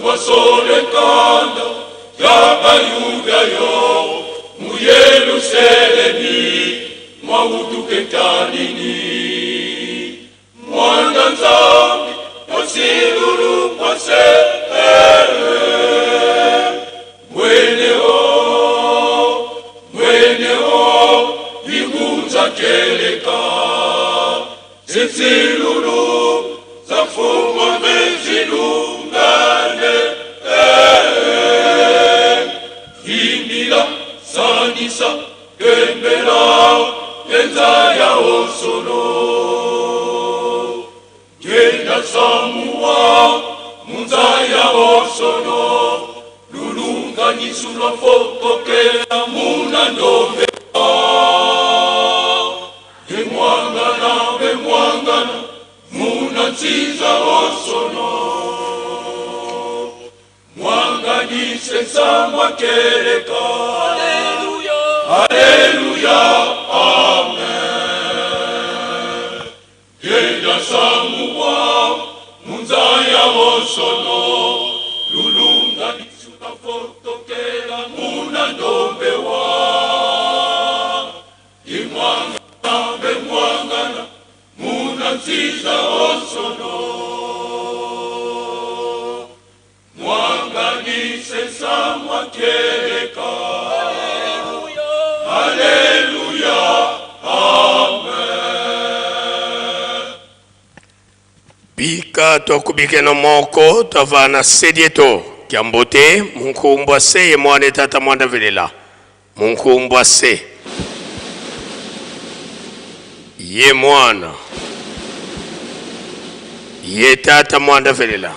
wasolekanda yabayuda yo mu Yerusalemi mwautuketanini mwanda nzambi wasilulu mwase mweneo vigunza keleka zitsilulu zafumwa mezilungane himila sanisa kembela yenza ya osono genda samuwa munza ya osono lulunga nisulwa fokokela muna ndombe bemwangana muna nziza osono mwanganise samwa keleka haleluya haleluya amen genda samuwa munza ya osono lulunga nisuka fotokela muna ndombe wa bemwangana muna nziza osono mwanganise samwa keleka haleluya haleluya amen. Bika tokubike no moko tavana sedieto kiambote munkumbwa se ye mwane tata mwanda velela munkumbwa se ye mwana ye tata mwanda velela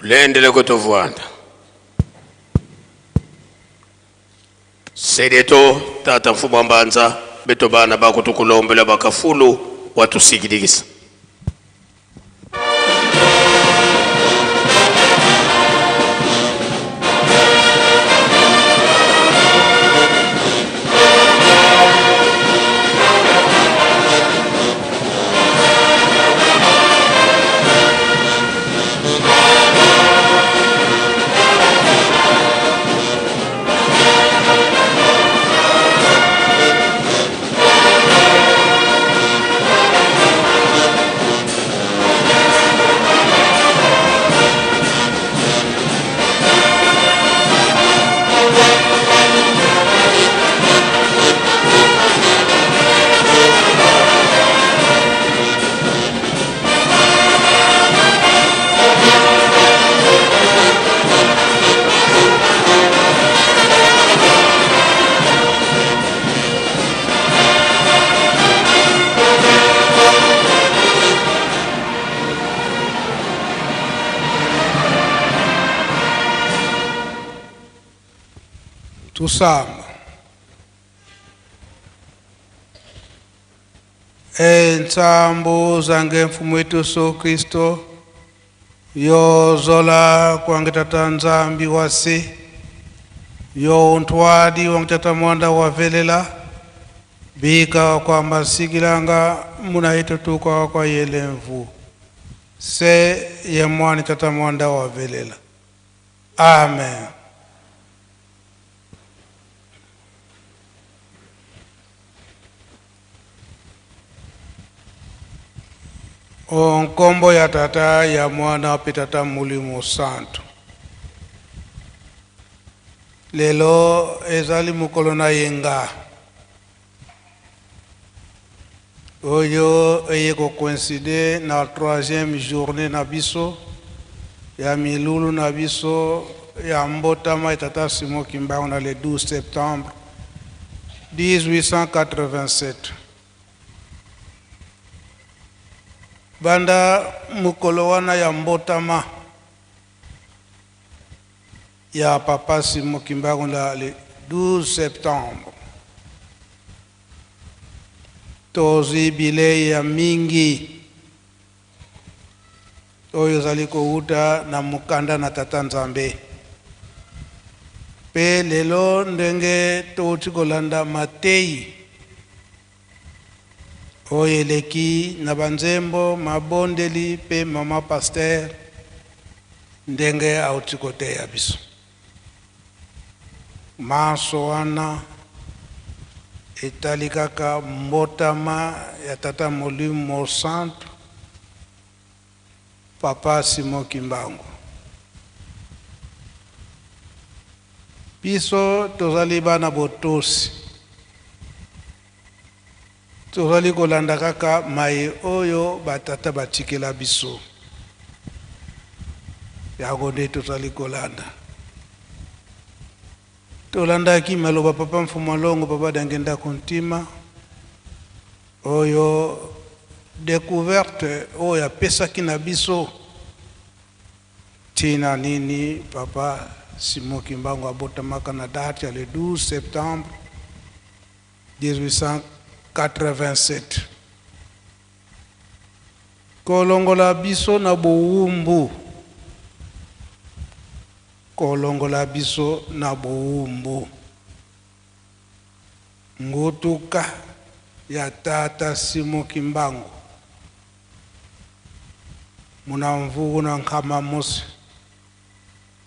lendele kutovwanda sedeto tata mfumo mbanza beto bana bakutukulombela bakafulu watusigidikisa Tusamba. Entsambo zange mfumu wetu Yesu Kristo yo zola kwangitata nzambi wasi yo ntwadi wangitata mwanda wavelela bika kwa masigilanga muna yetu tuka kwa yelemvu se ye mwani tata mwanda wavelela. Amen. Onkombo ya tata ya mwana pitata mulimu santo. Lelo ezali mukolo na yenga. Oyo eyeko coïncide na 3e journée na biso ya milulu na biso ya mbotama tata Simon Kimbangu na le 12 septembre 1887. Banda mukolo wana ya mbotama ya papa Simon Kimbangu na le 12 septembre. Tozi bile ya mingi oyo zaliko uta na mukanda na tata Nzambe. Pe lelo ndenge toti kolanda Matei oyeleki na banzembo mabondeli pe mama pasteur ndenge autikote ya biso. Maso wana etali kaka mbotama ya tata Molimo Santo papa Simon Kimbangu. Biso tozali bana botosi, tozali kolanda kaka mai oyo batata batikela biso yango nde tozali kolanda. Tolandaki maloba papa mfumu longo papa dangenda kontima oyo découverte oyo apesaki na biso tina nini papa Simon Kimbangu abotamaka na date ya le 12 septembre 1887. Kolongola biso na buumbu, kolongola biso na buumbu. Ngutuka ya tata Simon Kimbangu muna mvugu na nkama musi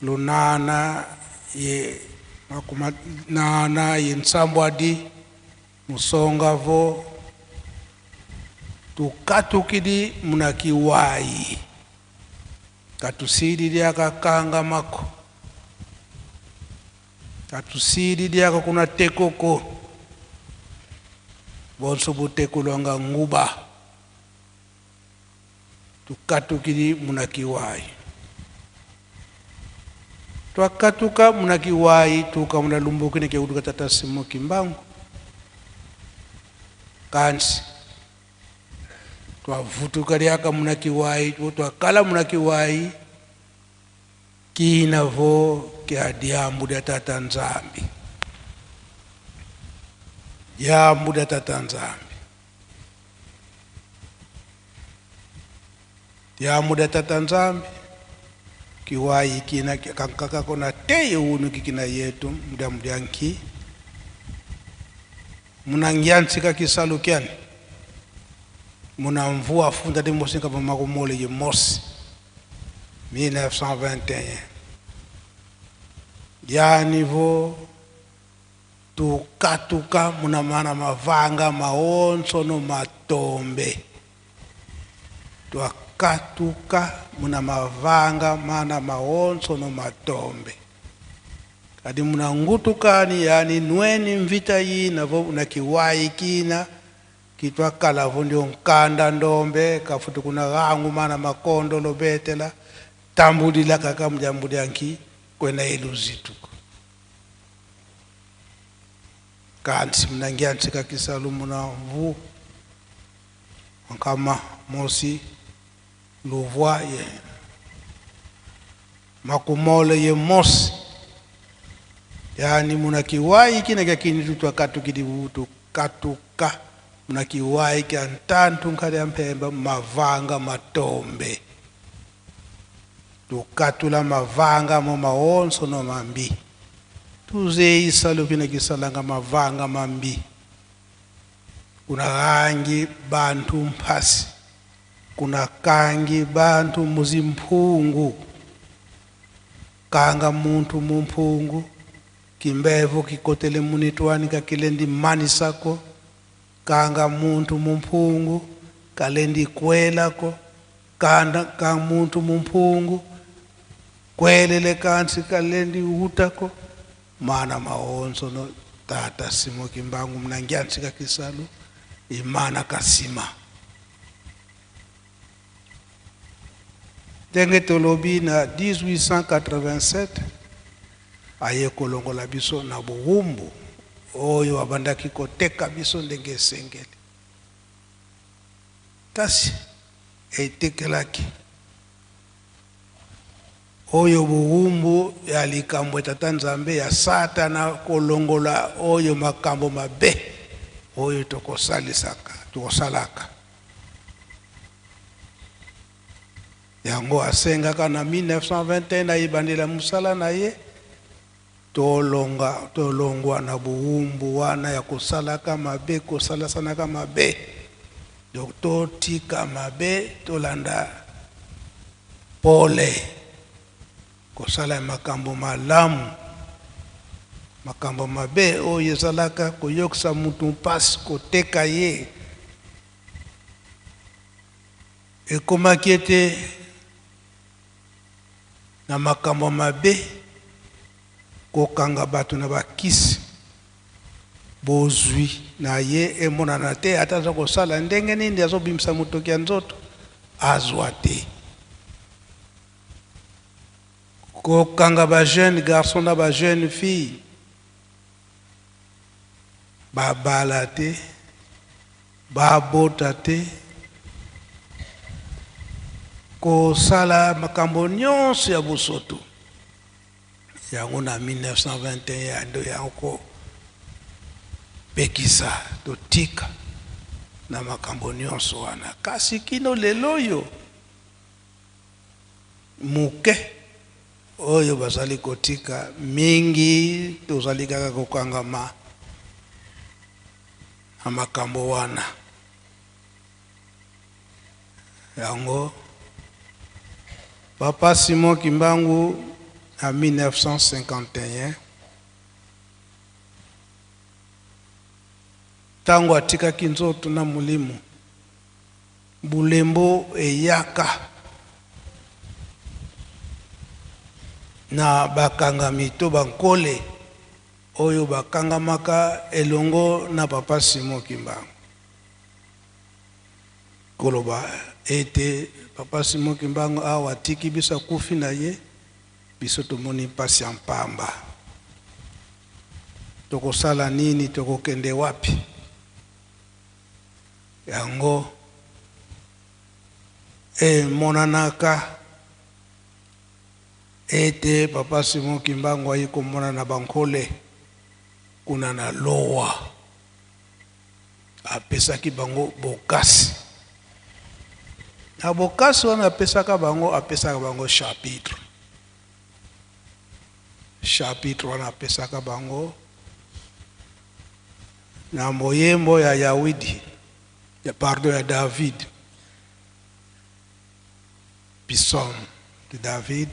lunana ye makuma nana ye nsambwadi musongavo tukatukidi muna kiwai katusidi diaka kanga mako katusidi diaka kuna tekoko bonso butekulonga nguba tukatukidi muna kiwai. Twakatuka muna kiwai tuka muna lumbukini ke uduka tata Simon Kimbangu kansi twavutuka liaka muna kiwai twakala muna kiwai kinavo kia diambu dia tata Nzambi. Diambu dia tata Nzambi, diambu dia tata Nzambi kiwai kina kankaka kona teye unu kikina yetu muda mudianki muna ngyansika kisalu kiani muna mvua funda de mosinka pamakumole ye mosi 1921 ya nivo tukatuka muna mana mavanga maonso no matombe twakatuka muna mavanga mana maonso no matombe kadi muna ngutukani yani nweni mvita yina vo una kiwai kina kitwa kala vo ndio nkanda ndombe kafutu kuna gangu mana makondo lobetela tambudila kaka mjambudi anki kwena eluzituko kansi mnangia ntika kisalu muna mvu kama mosi louvoye makumole ye mosi yani munakiwai kina kakini tutwakatu kidibutu katuka munakiwai kya ntantu nkali ya mpemba mavanga matombe tukatula mavanga mo maonso no mambi tuzeisa lukina kisalanga mavanga mambi kuna rangi bantu mpasi kuna kangi bantu muzimpungu kanga muntu mumpungu kimbevu kikotele munitwani kakilendi mani sako kanga muntu mumpungu kalendi kwelako kanga muntu mumpungu kwelele kansi kalendi utako mana maonso no tata simo kimbangu mnangyansi kakisalu imana kasima tenge tolobi na 1887 aye kolongola biso na buwumbu oyo abandaki koteka biso ndenge esengeli kasi etekelaki oyo buwumbu ya likambo etata nzambe ya satana kolongola oyo makambo mabe oyo tokosalaka yango asengaka na 1921 na ibandela musala na ye tolongwa na buwumbu wana ya kosalaka mabe kosalasanaka mabe donc totika mabe tolanda pole kosala makambo malamu makambo mabe oyo ezalaka koyokisa mutu mpasi koteka ye ekomaki ete na makambo mabe kokanga bato na bakisi bozwi na ye emonana te ata aza kosala ndenge nini azobimisa motoki ya nzoto azwa te kokanga ba jeune garçon na ba jeune fille babala te babota te kosala makambo nyonso ya bosoto yango na 1921 yando yango pekisa totika na makambo nyonso wana kasi kino lelo oyo muke oyo bazali kotika mingi tozali kaka kokangama na makambo wana yango Papa Simon Kimbangu en 1951 tango atikaki nzoto na mulimu bulembo eyaka na bakangami to bankole oyo bakangamaka elongo na Papa Simon Kimbangu koloba ete Papa Simon Kimbangu awa tiki biso kufi na ye biso tomoni mpasi ya mpamba tokosala nini tokokende wapi yango monanaka ete Papa Simon Kimbangu ayi komona na bankole kuna na lowa apesaki bango bokasi na bokasi wana apesaka bango chapitre wana apesaka bango na moyembo ya ya David Psaume de David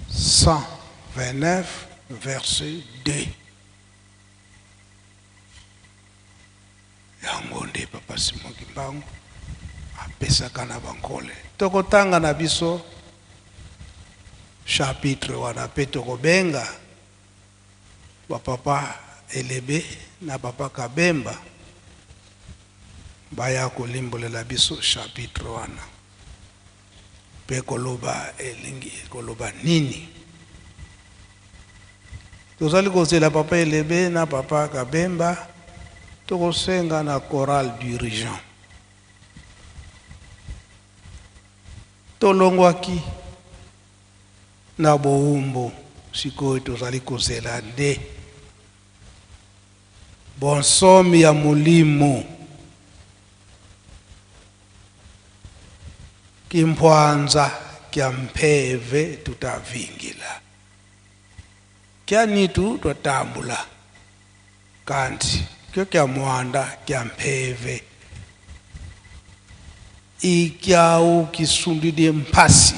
129 verset 2 yango nde Papa Simon Kimbangu apesaka na bankole tokotanga na biso chapitre wana pe tokobenga bapapa Elebe na Papa Kabemba baya kolimbolela biso chapitre wana pe koloba elingi koloba nini tozali kozela Papa Elebe na Papa Kabemba tokosenga na chorale dirigeant tolongwaki na bowumbu sikoyo tozali kozela nde bonsomi ya molimo kimpwanza kya mpheve tutavingila kya nitu twatambula kanti kyo kya mwanda kya mpheve ikyau kisundidie mpasi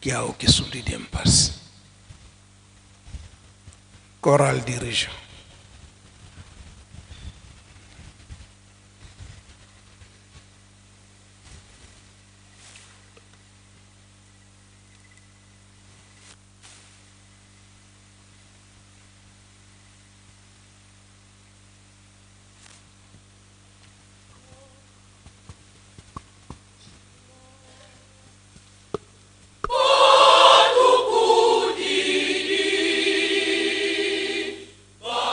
kyau kisundidie mpasi. Choral dirigeant. Ba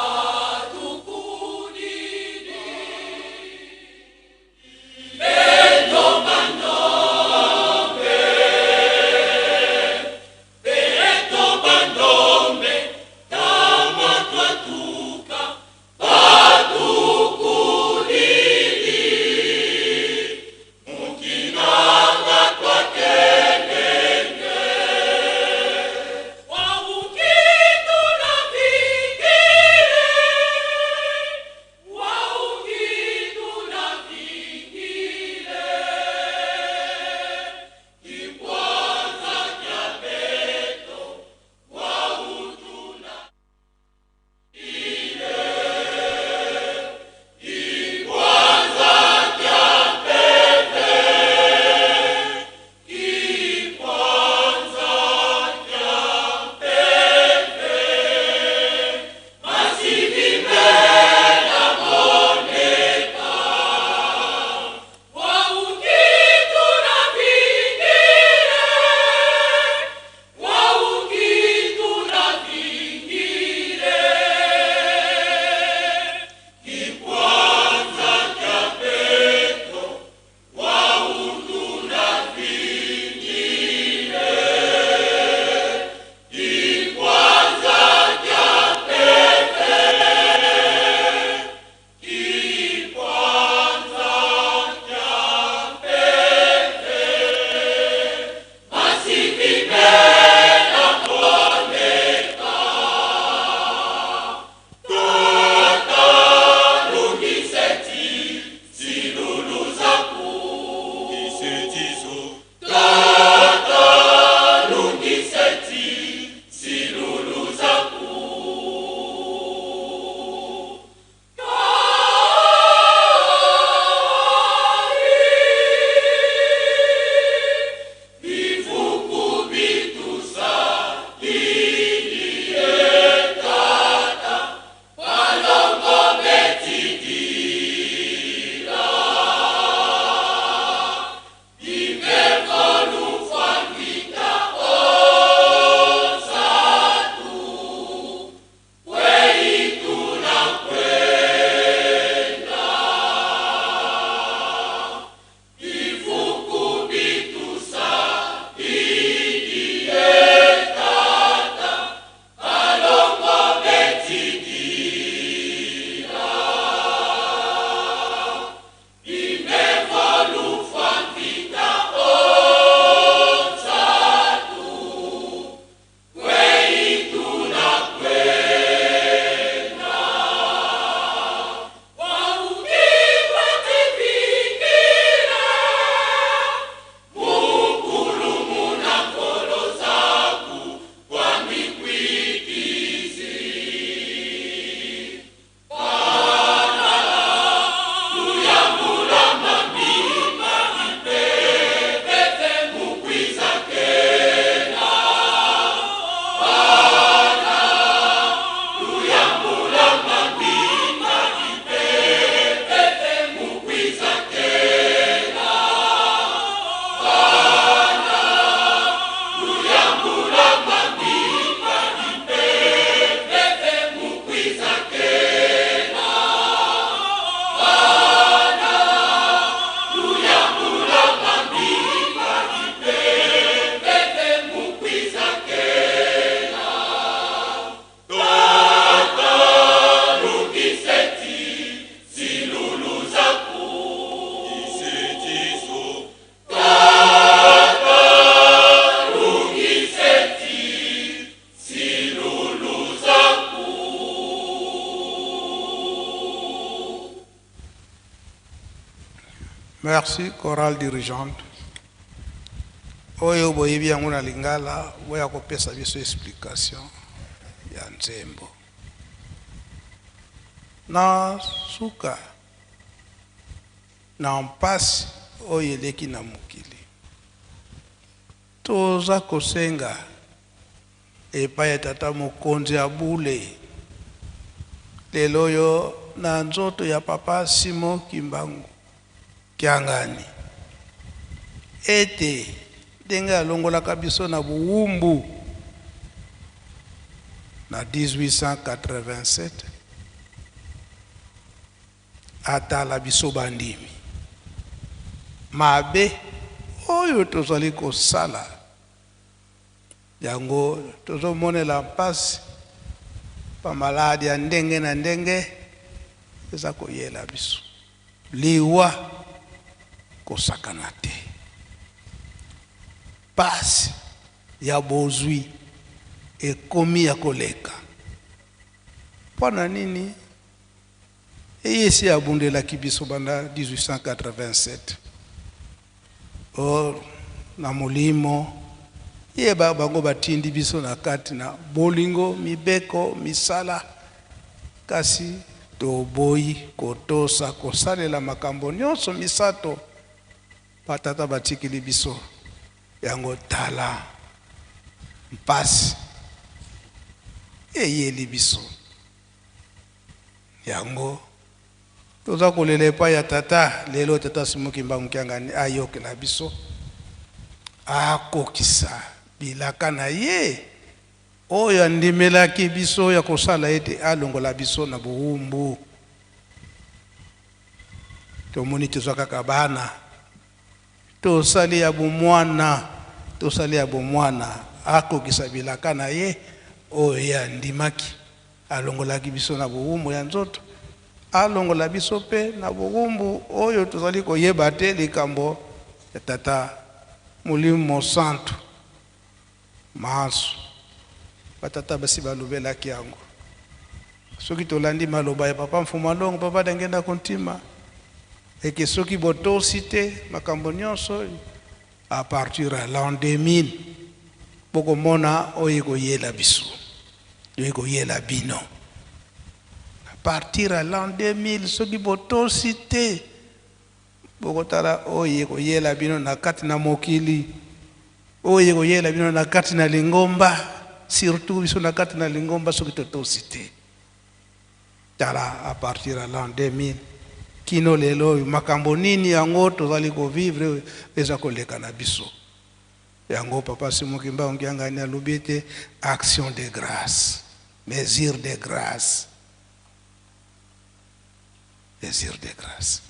Merci, chorale dirigeante. Oyo boyebi yango na lingala, boya kopesa biso explication ya nzembo. Na suka, na mpasi oyo eleki na mokili. Toza kosenga epai ya tata mokonzi ya bule. Lelo yo na nzoto ya papa Simon Kimbangu Kiangani. Ete ndenge alongolaka biso na buwumbu na 1887 atala biso bandimi mabe oyo tozali kosala yango tozomonela mpasi pamaladi ya ndenge na ndenge eza koyela biso liwa kosakana te pasi ya bozwi ekomi ya koleka mpona nini eyesi abundelaki biso banda 1887 or na molimo ye bango batindi biso na kati na bolingo mibeko misala kasi toboyi kotosa kosalela makambo nyonso misato patata batikili biso yango tala mpasi eyeli biso yango toza kolela epai ya tata lelo tata Simon Kimbangu Kiangani ayokela biso akokisa bilaka na ye oyo andimelaki biso ya kosala ete alongola biso na buwumbu. Tomoni tozwa kaka bana tosali ya bomwana akokisa bilaka na ye oyo andimaki alongolaki biso na buwumbu ya nzoto alongola biso pe na buwumbu oyo tozali koyeba te likambo ya tata Molimo Santo Maso batata basi balobelaki yango soki tolandi maloba ya papa Mfuma Longo papa dangenda kontima eke soki botosi te makambo nyonso à partir de l'an 2000 bokomona oyo koyela biso oyo koyela bino à partir de l'an 2000 soki botosi te bokotala oyo koyela bino na kati na mokili oyo koyela bino na kati na lingomba surtout biso na kati na lingomba soki totosi te tala à partir de l'an 2000 kino lelo makambo nini yango tozali ko vivre eza koleka na biso yango papa Simon Kimbangu Kiangani alobi ete action de grâce mesure de grâce mesure de grâce.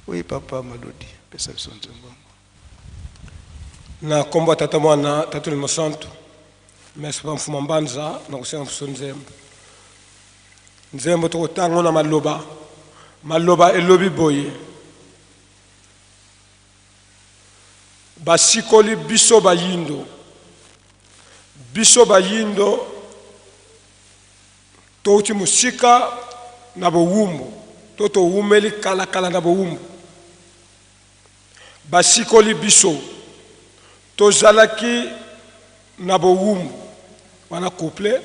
Oui papa Malodi pesa biso nzembo na kombo tata mwana tata Molimo Santo mesa pa Mfuma Mbanza na kusenga biso nzembo tokotanga na maloba elobi boye basikoli biso bayindo touti musika na bowumbu toto umeli kala na bowumbu basikoli biso tozalaki na bowumbu wana couple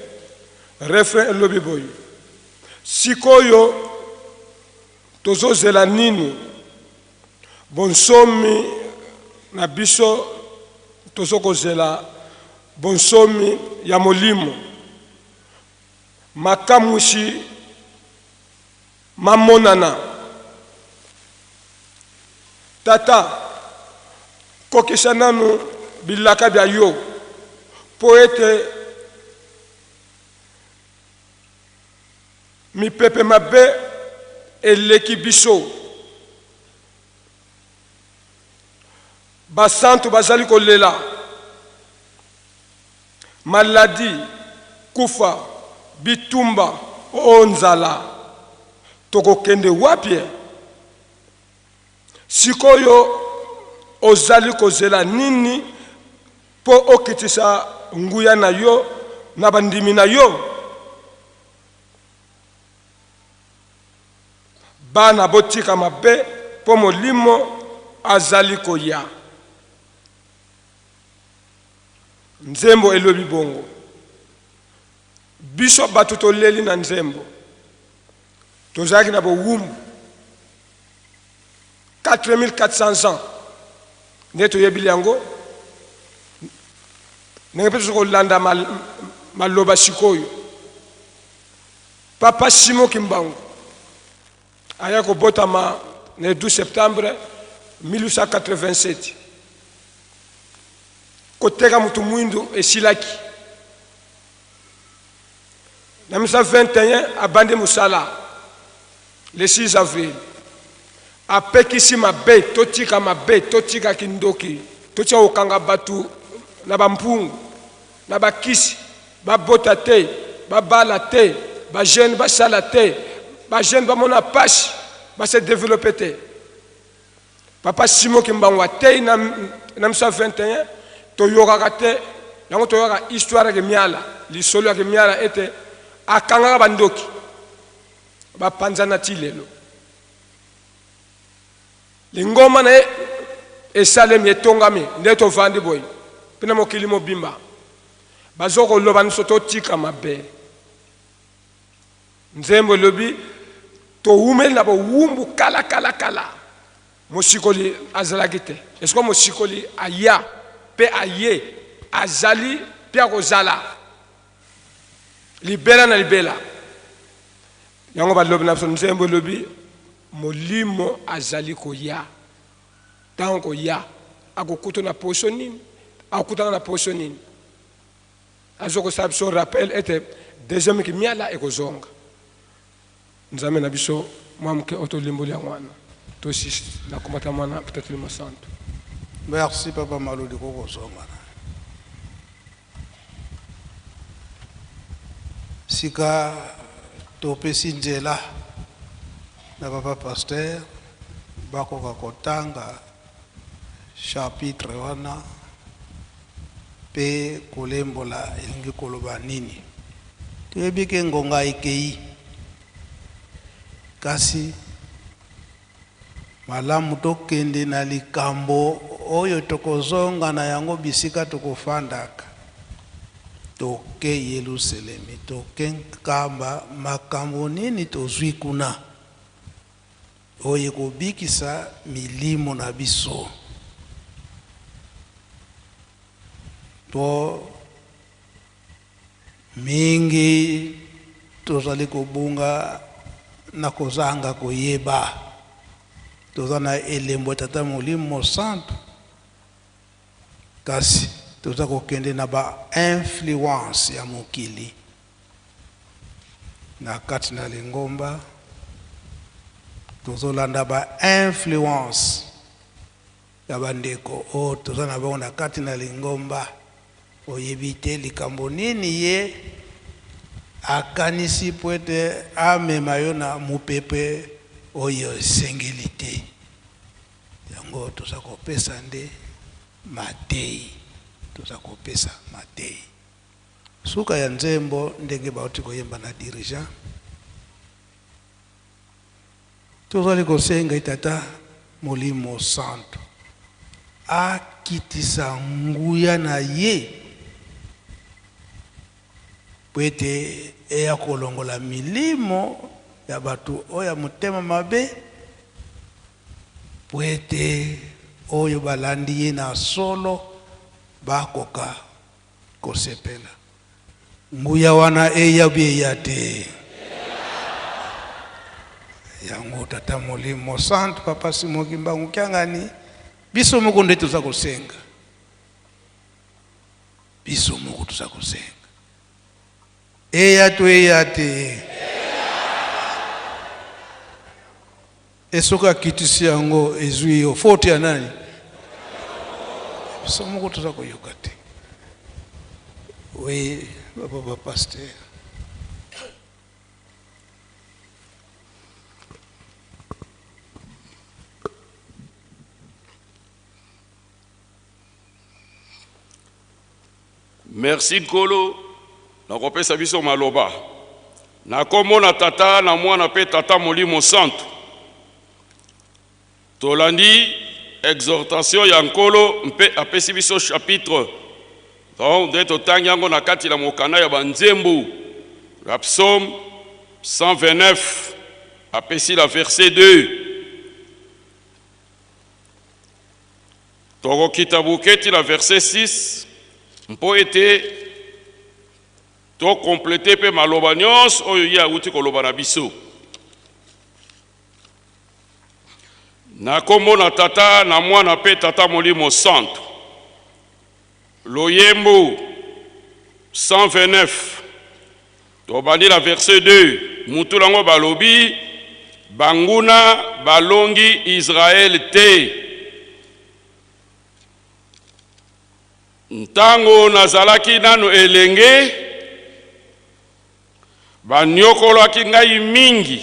refrain elobi boye sikoyo tozozela nini bonsomi na biso tozokozela bonsomi ya molimo makamushi mamonana tata kokisa nanu bilaka bya yo poete mipepe mabe eleki biso basantu bazali kolela maladi kufa bitumba onzala tokokende wapi sikoyo ozali kozela nini po okitisa nguya na yo na bandimi na yo bana botika mabe po molimo azali koya. Nzembo elobi bongo. Biso bato toleli na nzembo. Tozaki na bo wumbu. 4400 ans. Neto yebili yango. Nenge peto landa maloba sikoyo. Papa Simon Kimbangu. Aya ko botama le 12 septembre 1887. Koteka mutu mwindu esilaki. Na 1921 abande musala le 6 avril. Apekisi mabe totika mabe totika kindoki totia okanga batu na bampungu na bakisi babota te babala te ba jeune ba sala te ba jeune ba mona passe ba se développer te. Papa Simon Kimbangu te na 1921 to yoga te yango to yoga histoire ke miala li solo ke miala ete akanga bandoki ba panzana tilelo lingoma na esalem yetongami ndeto vandi boy pina mokili mobimba bazoko loba nsoto tika mabe nzembo lobi to umeli na bo wumbu kala mosikoli azalaki te est-ce que mosikoli aya pe aye azali pe akozala libela na libela yango balobi na nzembo lobi molimo azali koya tango ya akokuta na poso nini akutana na poso nini azoko sabe so rappel était deuxième ki miala ekozonga nzame na biso mwamke otolimboli ya mwana tosi na komata mwana peut-être le santo. Merci papa Maludi kokozonga sika topesi nzela na papa pasteur bakoka kotanga chapitre wana pe kolembola elingi koloba nini toyebi ke ngonga ekei kasi malamu tokende na likambo oyo tokozonga na yango bisika tokofandaka toke Yerusalemi toke nkamba makambo nini tozwi kuna oyo kobikisa milimo na biso to mingi tozali kobunga na kozanga koyeba tozana elembo tata molimo santo kasi toza kokende na ba influence ya mokili na kati na lingomba tozolanda ba influence ya bandeko o tozana bango na kati na lingomba oyebi te likambo nini ye akanisi po ete amema yo na mopepe oyo esengeli te yango toza kopesa nde matei toza kopesa matei suka ya nzembo ndenge bauti koyemba na dirigeant tozali kosenga itata molimo santo akitisa nguya na ye po ete eya kolongola milimo ya bato oyo motema mabe po ete oyo balandi ye na solo bakoka kosepela nguya wana eya bieya te yango tata molimo santo papa Simon Kimbangu kyangani biso moko nde toza kosenga biso moko toza kosenga eya te esoka kitisi yango ezwi yo faute ya nani biso moko toza koyoka te we baba pasteur Merci Kolo. Nakopesa biso maloba. Nakomona tata na mwana pe tata molimo santo. Tolandi exhortation ya nkolo mpe apesi biso chapitre donc nde totangi yango na kati na mokanda ya banzembo la psaume 129 apesi la verset 2 tokokita buketi la verset 6 mpo ete tokomplete mpe maloba nyonso oyo ye awuti koloba na biso. Na kombo na tata na mwana mpe tata molimo santo. Loyembo 129 tobandi la verset 2 mutu lango balobi banguna balongi Israel te. Ntango nazalaki nano elenge banyokolaki ngai mingi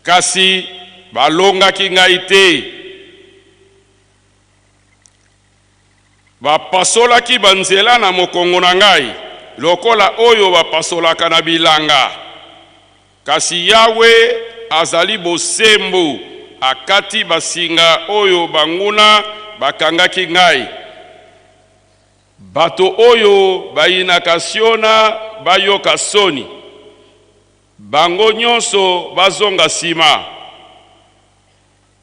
kasi balongaki ngai te. Bapasolaki banzela na mokongo na ngai lokola oyo bapasolaka na bilanga. Kasi Yawe azali bosembo akati basinga oyo banguna bakangaki ngai. Bato oyo bayinaka siona bayoka soni. Bango nyonso bazonga sima.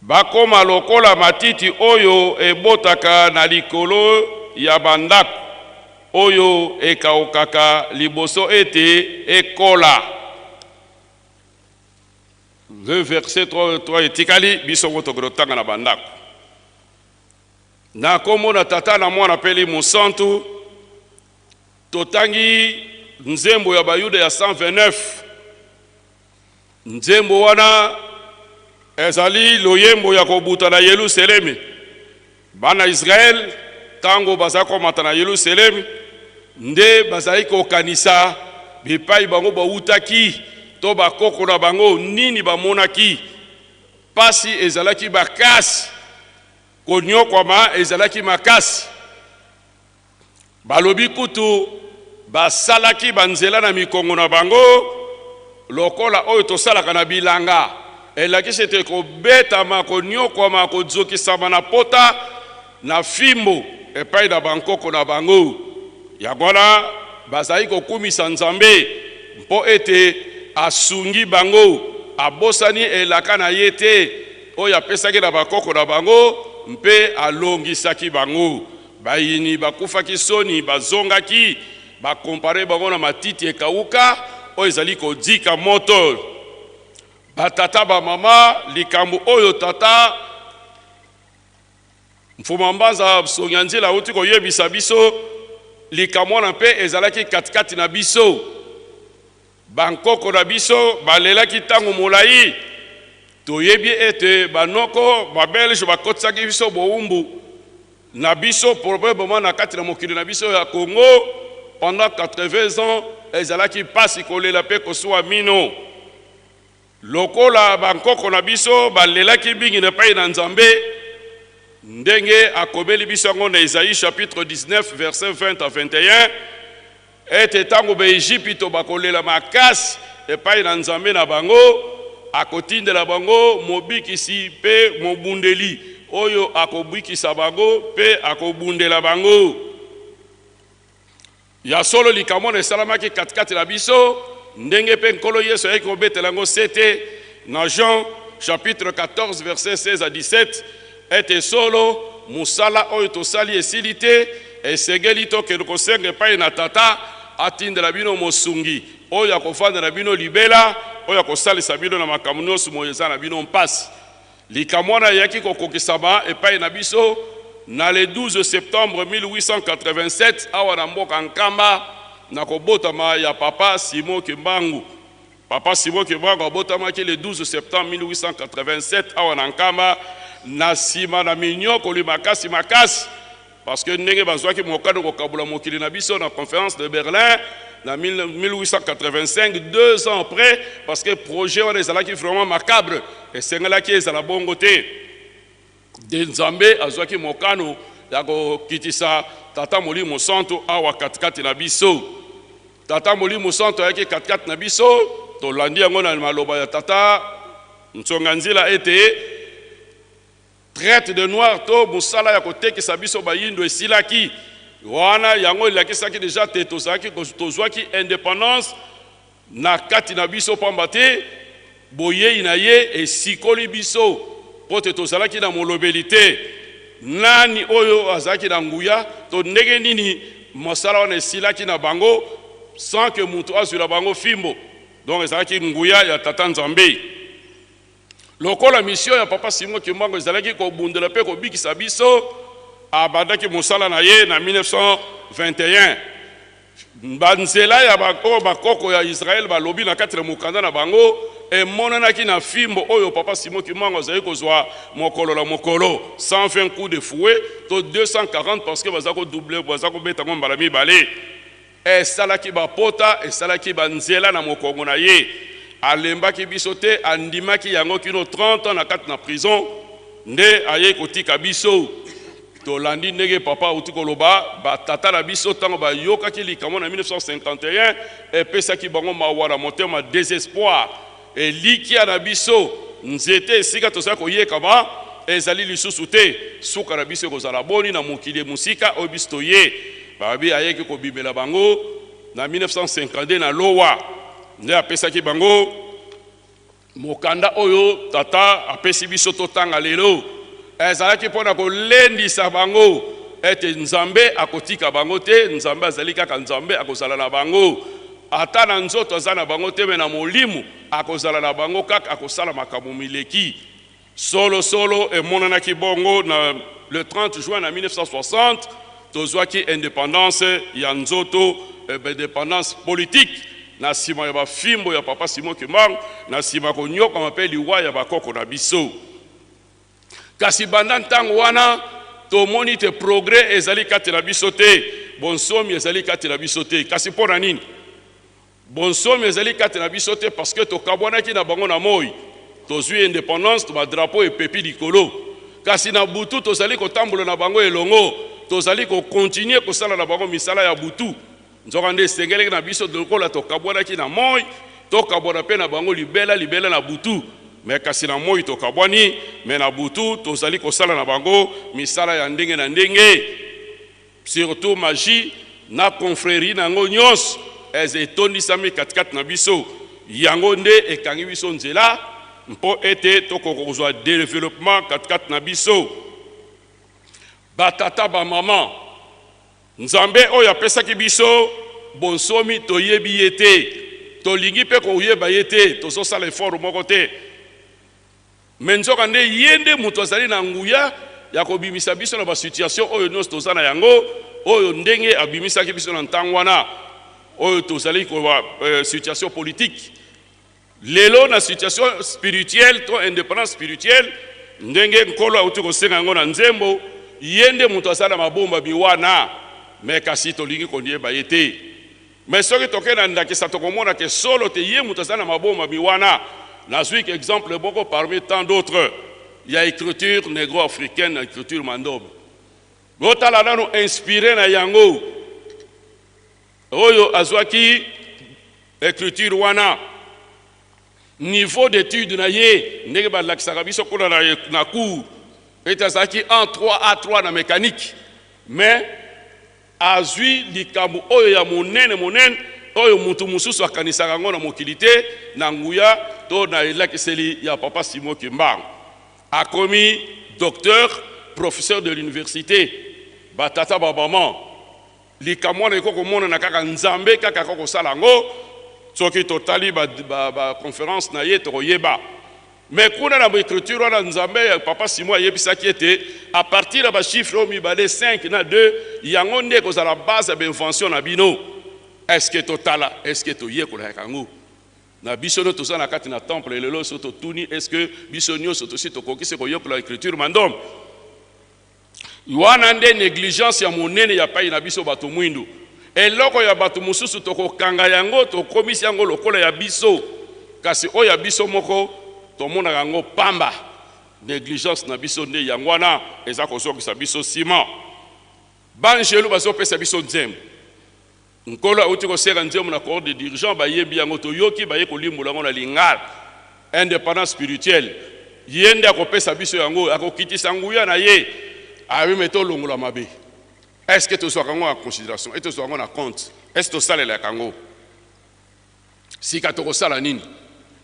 Bakoma lokola matiti oyo ebotaka na likolo ya bandako oyo ekaokaka liboso ete ekola. Le verset 3 etikali biso tokotanga na bandako. Na kombo na tata na mwana peli mosantu totangi nzembo ya bayuda ya 129. Nzembo wana ezali loyembo ya kobuta na Yerusalemi. Bana Israel tango baza komata na Yerusalemi nde bazali kokanisa bipai bango bautaki to bakoko na bango nini bamonaki pasi ezalaki bakasi konyokwama ezalaki makasi. Balobi kutu basalaki banzela na mikongo na bango lokola oyo tosalaka na bilanga. Elakisi ete kobetama konyokwama kozokisama na pota na fimbo epai na bankoko na bango. Yagwana bazali kokumisa Nzambe mpo ete asungi bango abosani elaka na ye te oyo apesaki na bakoko na bango mpe alongisaki bango. Bayini bakufaki soni bazongaki bakompare bango na matiti ekauka oyo ezali kodika moto. Batata ba mama likambo oyo tata mfuma mbanza songa nzela uti koyebisa biso likambo na mpe ezalaki katikati na biso. Bankoko na biso balelaki tango molai toyebi ete banoko babelge bakotisaki biso boumbu na biso probablement na kati na mokili na biso ya Congo pendant 80 ans ezalaki pasi kolela pe kosuwa mino. Lokola bankoko na biso balelaki bingi na pai na Nzambe ndenge akobeli biso ngo na Isaïe chapitre 19 verset 20 à 21 ete tango be Egypte bakolela makasi epai na Nzambe na bango akotindela bango mobikisi pe mobundeli oyo akobikisa bango pe akobundela bango. Ya solo likamona esalamaki katikati na biso ndenge pe nkolo Yesu ayeki kobetela ngo sete na Jean chapitre 14 verset 16 à 17 ete solo musala oyo tosali esili te esengeli tokende kosenga epai na tata atindela bino mosungi oyo akofanda na bino libela oyo akosalisa bino na makambo nyonso moyo eza na bino mpasi. Likambo wana eyaki kokokisama epai na biso na le 12 septembre 1887 awa na mboka Nkamba na kobotama ya papa Simon Kimbangu. Papa Simon Kimbangu abotamaki le 12 septembre 1887 awa na Nkamba na sima na minyoko li makasi parce que ndenge bazwaki mokano kokabula mokili na biso na conférence de Berlin en 1885, 2 ans après, parce que le projet est vraiment macabre et c'est là qui est à la bonne côté. Nzambe azwaki mokano ya kokitisa tata molimo santo awa katikati na biso. Tata molimo santo yaki katikati na biso tolandi yango na maloba ya tata Ntsonga Nzila ete traite de noir to musala ya kotekisa biso bayindo esilaki wana yango ilakisaki déjà te tozwaki indépendance na kati na biso pamba te boyei na ye esikoli biso po te tozalaki na molobeli te nani oyo azalaki na nguya to ndenge nini mosala wana esilaki na bango sans que mutu azwila bango fimbo donc ezalaki nguya ya tata Nzambe lokola mission ya papa Simon Kimbangu ezalaki kobundela mpe kobikisa biso abandaki mosala na ye na 1921 banzela ya bakoko ya Israël balobi na kati na mokanda na bango emonanaki na fimbo oyo papa Simon Kimbangu azali kozwa mokolo la mokolo 120 coups de fouet to 240 parce que bazako doubler bazako beta ngo mbala mibale esalaki bapota esalaki banzela na mokongo na ye alembaki biso te andimaki yango kino 30 ans na kati na prison nde aye kotika biso tolandi ndenge papa uti koloba batata na biso ntango bayokaki likambo na 1951 epesaki bango mawa na motema désespoir elikia na biso nzete esika tozali koyekama ezali lisusu te suka na biso ekozala boni na mokili mosika oyo biso toye babi ayeki kobimela bango na 1952 na lowa nde apesaki bango mokanda oyo tata apesi biso totanga lelo ezalaki mpona kolendisa bango ete Nzambe akotika bango te Nzambe azali kaka Nzambe akozala na bango ata na nzoto aza na bango te me na molimo akozala na bango kaka akosala makambo mileki solo emonanaki bongo na le 30 juin na 1960 tozwaki indépendance ya nzoto indépendance politique na sima ya bafimbo ya papa Simon Kimbangu na sima konyoka mpe liwa ya bakoko na biso kasi banda ntango wana tomoni te progrès ezali kati na biso te bonsomi ezali kati na biso te kasi mpona nini bonsomi ezali kati na biso te parce que tokabwanaki na bango na moi tozwi indépendance to badrapeau epepi likolo kasi na butu tozali kotambola na bango elongo tozali kokontinue kosala na bango misala ya butu nzoka nde esengeleki na biso lokola tokabwanaki na moi tokabwana mpe na bango libela na butu me kasi na moi tokabwani me na butu tozali kosala na bango misala ya ndenge na ndenge surtout magie na confrérie nango nyonso ezetondisami katikati na biso yango nde ekangi biso nzela mpo ete tokozwa développement katikati na biso batata bamama Nzambe oyo apesaki biso bonsomi toyebi ye te tolingi mpe koyeba ye te tozosala effort moko te me nzoka nde ye nde moto azali na nguya ya kobimisa biso na basituation oyo nyonso toza na yango oyo ndenge abimisaki biso na ntango wana oyo tozali koba situation politique lelo na situation spirituelle to indépendance spirituelle ndenge nkolo auti kosenga yango na nzembo ye nde moto azali na mabomba biwana me kasi tolingi konieba ye te me soki tokenda ndakisa tokomona ke solo te ye moto azali na mabomba biwana nazwi exemple boko parmi tant d'autres il y a écriture négro-africaine écriture mandobe botala nano inspiré na yango oyo azwaki écriture wana niveau d'étude na ye ndenge balakisaka biso kuna na cours ete azalaki en 3A3 na mécanique mais azwi likambo oyo ya monene oyo mutu mususu akanisaka yango na mokili te na nguya to na elakiseli ya papa Simon Kimbangu akomi docteur professeur de l'université batata babama likambo wana ekokomona na kaka Nzambe kaka kokosala yango soki totali ba conférence na ye tokoyeba mais kuna na écriture wana Nzambe ya papa Simon ayebisaki ete à partir de ba chiffre mibale 5 na 2 yango nde kozala base ya invention na bino est-ce que totala est-ce que toyekola yango na biso no toza na kati na temple lelo so totuni est-ce que biso nyonso tosi tokokise koyekola écriture mandom wana nde négligence ya monene ya pai na biso bato mwindu eloko ya bato mususu tokokanga yango tokomisi yango lokola ya biso kasi oyo ya biso moko tomona yango pamba négligence na biso nde yango wana eza kozokisa biso sima banjelu bazopesa biso nzembo nkolo auti kosenga nzembo na corps de dirigeant bayebi yango toyoki baye kolimbola yango na lingala indépendance spirituelle yende akopesa biso yango akokitisa nguya na ye abi meto longola mabe. Est-ce que tu sois en considération? Est-ce que tu sois en compte? Est-ce que tu sales la kango? Si ka to sala nini?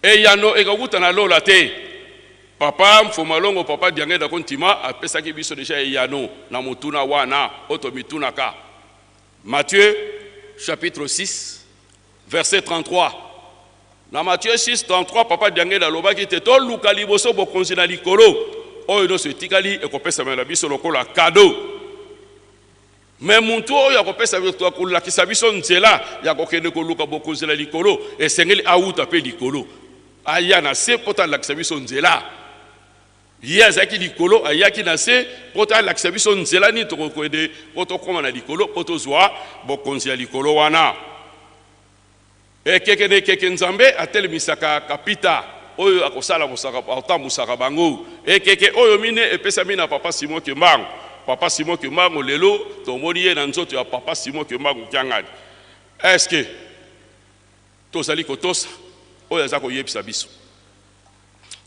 E yano e kakuta na lola te. Papa mfumalongo papa diange da kontima apesa ki biso déjà e yano na mutuna wana oto mituna ka. Matthieu chapitre 6 verset 33. Dans Matthieu 6 33 papa diange da loba ki te to luka liboso bokonzi na likolo oyo no se tikali e kopesa na biso lokola cadeau. Mais muntu oyo akopesa biso kolakisa biso nzela ya kokende koluka bokonzela likolo esengeli auta pe likolo aya na se pota lakisa biso nzela ye azaki likolo ayaki na se pota lakisa biso nzela ni tokokwede poto koma na likolo poto zwa bokonzela likolo wana ekeke ne keke nzambe atelemisaka kapita oyo akosala musaka otammusaka bango ekeke oyo mine epesa mina papa Simon Kimbangu. Papa Simon Kimbangu lelo tomoni ye na nzoto ya papa Simon Kimbangu kiangani. Est-ce que tozali kotosa oyo azako yebisa biso?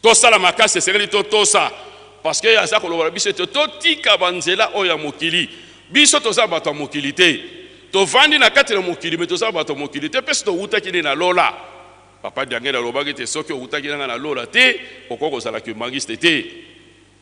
Tosala makasi esengeli totosa parce que azako loba biso totika banzela oyo ya mokili. Biso toza bato ya mokili te. Tovandi na kati na mokili me toza bato ya mokili te pesi towutaki na lola. Papa diange na lobaki te soki owutaki na lola te okoko kozala kimangiste te.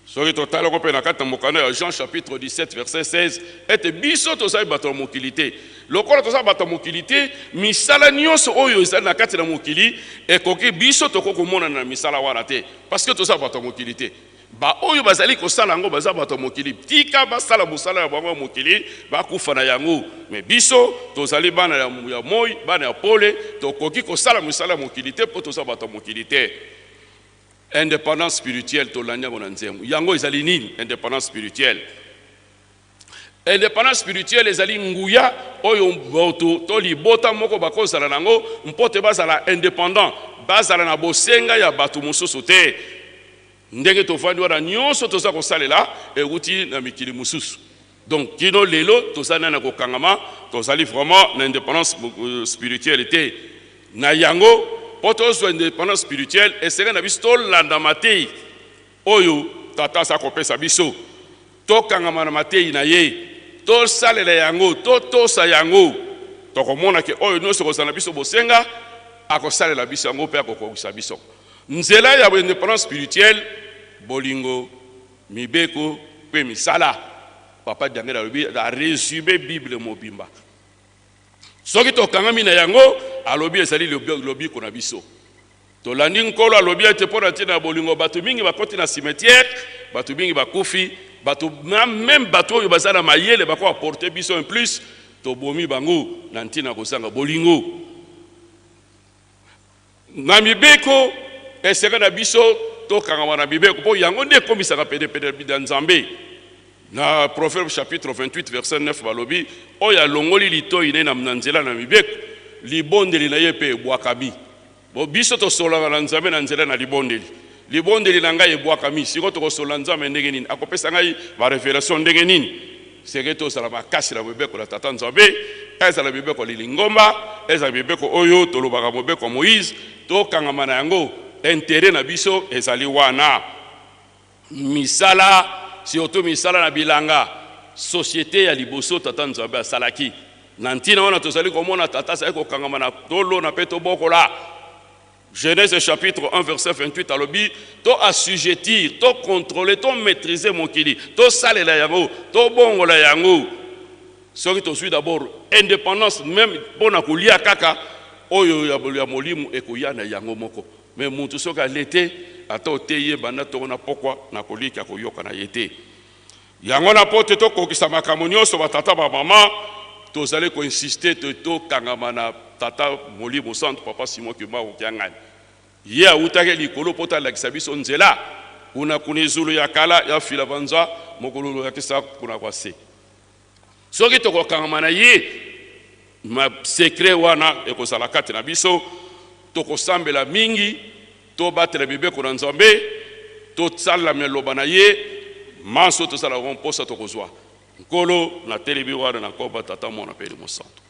Soki totala ko pe na kati mokano ya Jean chapitre 17 verset 16 ete biso tozali bato ya mokili te. Lokola tozali bato ya mokili te, misala nyonso oyo ezali na kati na mokili ekoki biso tokoko komona na misala wana te parce que tozali bato ya mokili te. Ba oyo bazali kosala yango baza bato ya mokili tika basala mosala ya bango ya mokili bakufa na yango. Mais biso tozali bana ya moi bana ya pole tokoki kosala misala ya mokili te po tozali bato ya mokili te. Indépendance spirituelle tolanya bonanzemu yango ezali nini indépendance spirituelle? Indépendance spirituelle ezali nguya oyo boto to libota moko bakozala nango mpote bazala indépendant bazala na bosenga ya bato mosusu te ndenge tofandi wana nyonso toza kosalela euti na mikili mosusu. Donc kino lelo tozana na kokangama tozali vraiment na indépendance spirituelle te na yango. Poto indépendance spirituelle et c'est na biso tolanda matei oyo tata sa kopesa biso tokangama na matei na ye tosalela yango totosa yango tokomona ke oyo nyonso kozala biso bosenga akosalela biso yango pe akokokisa biso nzela ya indépendance spirituelle bolingo mibeko pe misala papa diange na lobi da résumé Bible mobimba. Soki tokangami na yango alobi ezali lobi kona biso tolandi nkolo alobi ete pona tina bolingo bato mingi bakoti na cimetière bato mingi bakufi bato même bato oyo bazala mayele bako apporter biso en plus to bomi bango na ntina kozanga bolingo na mibeko eseka na biso tokangama na mibeko po yango nde komisaka pede bida nzambe. Na Proverbe chapitre 28 verset 9 balobi oya longoli litoi ne na nzela na mibeko libondeli na ye pe ebwakami. Bo biso to solanga na nzambe na nzela na libondeli na ngai ebwakami siko to kosola nzambe ndenge nini akopesa ngai ba révélation ndenge nini seke to sala makasi na mibeko na tata nzambe ezala mibeko lilingomba ezala mibeko oyo tolobaka mobeko Moïse to kangama na yango intérêt na biso ezali wana misala surtout misala na bilanga société ya liboso tata nzambe asalaki na ntina wana tozali komona tata sa ekokangama na tolo na pe tobokola. Genèse chapitre 1 verset 28 alobi to assujettir to contrôler to maîtriser mokili to salela yango to bongola yango soki tozwi d'abord indépendance même pona kolia kaka oyo ya molimu ekoya na yango moko mais mutu soki alete ata oteye banda tokona pokwa na kolika koyoka na yete yango na pote to kokisa makambo nyonso batata ba mama tozali ko insister to kangama na tata molimu centre papa Simon Kimbangu kiangani ye utake likolo pota lakisa biso nzela kuna kunizulu ya kala ya fila vanza mokolo ya kisa kuna kwase soki to kangama na ye ma secret wana ekozala kati na biso to kosambela mingi to batela bibeko na nzambe to tsala meloba na ye manso to sala romposa to kozwa nkolo na telebi wana na koba tata mona pele mosanto.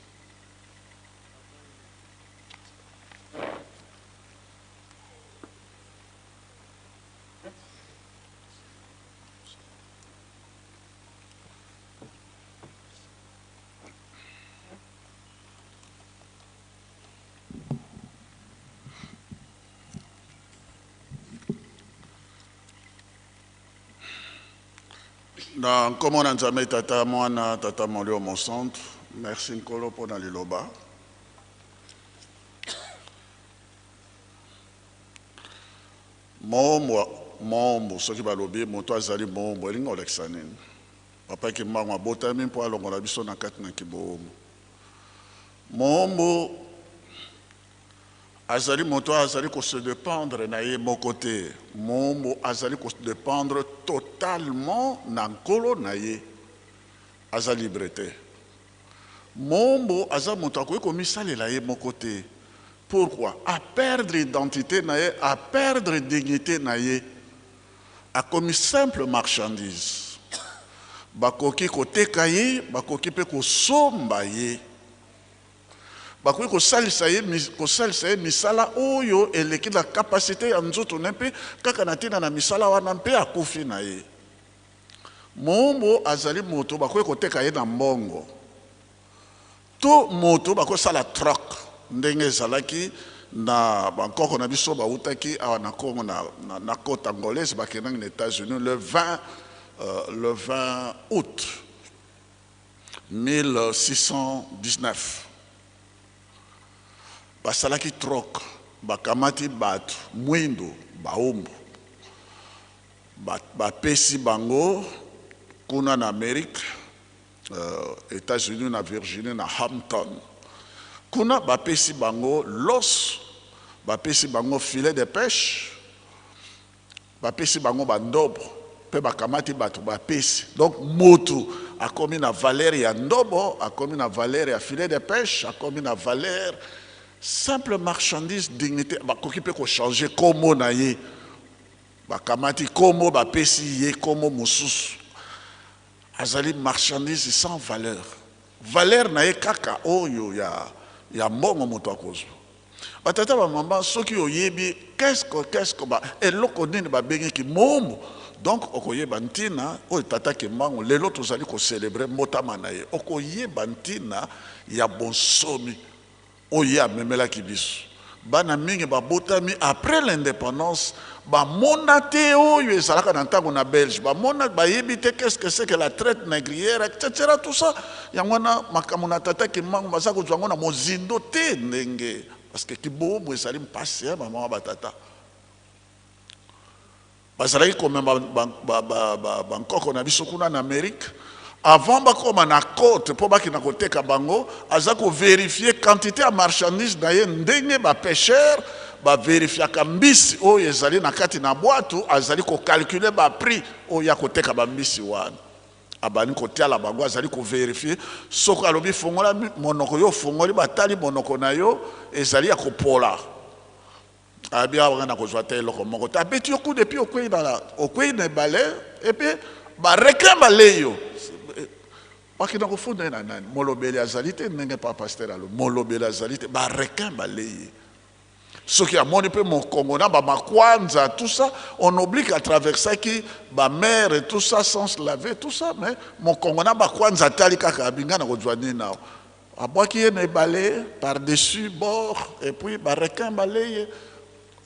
Na nkomo na nzambe tata mwana tata molio mon centre. Merci nkolo pona liloba. Mombo soki balobi moto azali mombo elinga oleksanini. Papa ki mangwa botami mpo alongola biso na kati na kibomo. Mombo azali moto azali ko se dépendre na ye moko te. Mombo azali ko se dépendre totalement na nkolo na ye. Aza liberté. Mombo aza moto akoki komisalela ye moko te. Pourquoi? À perdre identité na ye, à perdre dignité na ye, a commis simple marchandise. Bakoki koteka ye, bakoki pe kosomba ye. Bakoki kosalisa ye misala oyo eleki na capacité ya nzoto na mpe kaka na tina na misala wana mpe akufi na ye. Mombo azali moto bakoki koteka ye na mbongo. To moto bakoki sala troc. Ndenge ezalaki na bankoko na biso bautaki awa na Congo na côte angolaise bakendaki na États-Unis le 20 août 1619. Basalaki troc bakamati bato mwindo baombo bapesi bango kuna na Amérique États-Unis na Virginie na Hampton. Kuna bapesi bango los, bapesi bango filet de pêche, bapesi bango bandobo, pe bakamati bato bapesi. Donc motu a commis na valeur ya ndobo, a commis na valeur ya filet de pêche, a commis na valeur simple marchandise dignité. Bakoki pe ko changer komo na ye. Bakamati komo bapesi ye komo mususu. Azali marchandise sans valeur. Valeur na ye kaka oyo ya mbongo moto akozwa. Batata ba mama soki oyebi qu'est-ce que ba eloko nini ba bengi ki mombo. Donc okoyeba ntina o tata ke mbango lelo tozali ko célébrer motama na ye. Okoyeba ntina ya bonsomi oye amemela ki biso. Bana mingi ba botami après l'indépendance ba monate oyo ezalaka na ntango na Belge ba mona ba yebite qu'est-ce que c'est que la traite négrière etc. tout ça yangwana makamuna tata ki mangu bazako zwango na mozindo te ndenge parce que kibomo ezali mpasi ya mama batata bazalaki comme bankoko na biso kuna na Amérique avant bakoma na côte po baki na koteka bango azako vérifier quantité ya marchandise na ye ndenge ba pêcheur ba vérifier kambisi oyo ezali na kati na boîte azali ko calculer ba prix oyo ya koteka ba mbisi wana abani kotiala bango azali ko vérifier soko alobi fongola monoko yo fongoli batali monoko na yo ezali ya kopola abia wana ko zwata eloko moko ta beti yo coup depuis okwei na balé et puis ba rekamba leyo bakina kofunda na nani molobeli azalite ndenge pa pasteur alo molobeli azalite ba rekamba leyo soki amoni pe mon Congo na ba makwanza tout ça on oublie qu'à traverser qui ba mer et tout ça sans se laver tout ça mais mon Congo na ba kwanza tali kaka binga na kozwani na abwaki ye na balé par dessus bord et puis ba rekamba leyo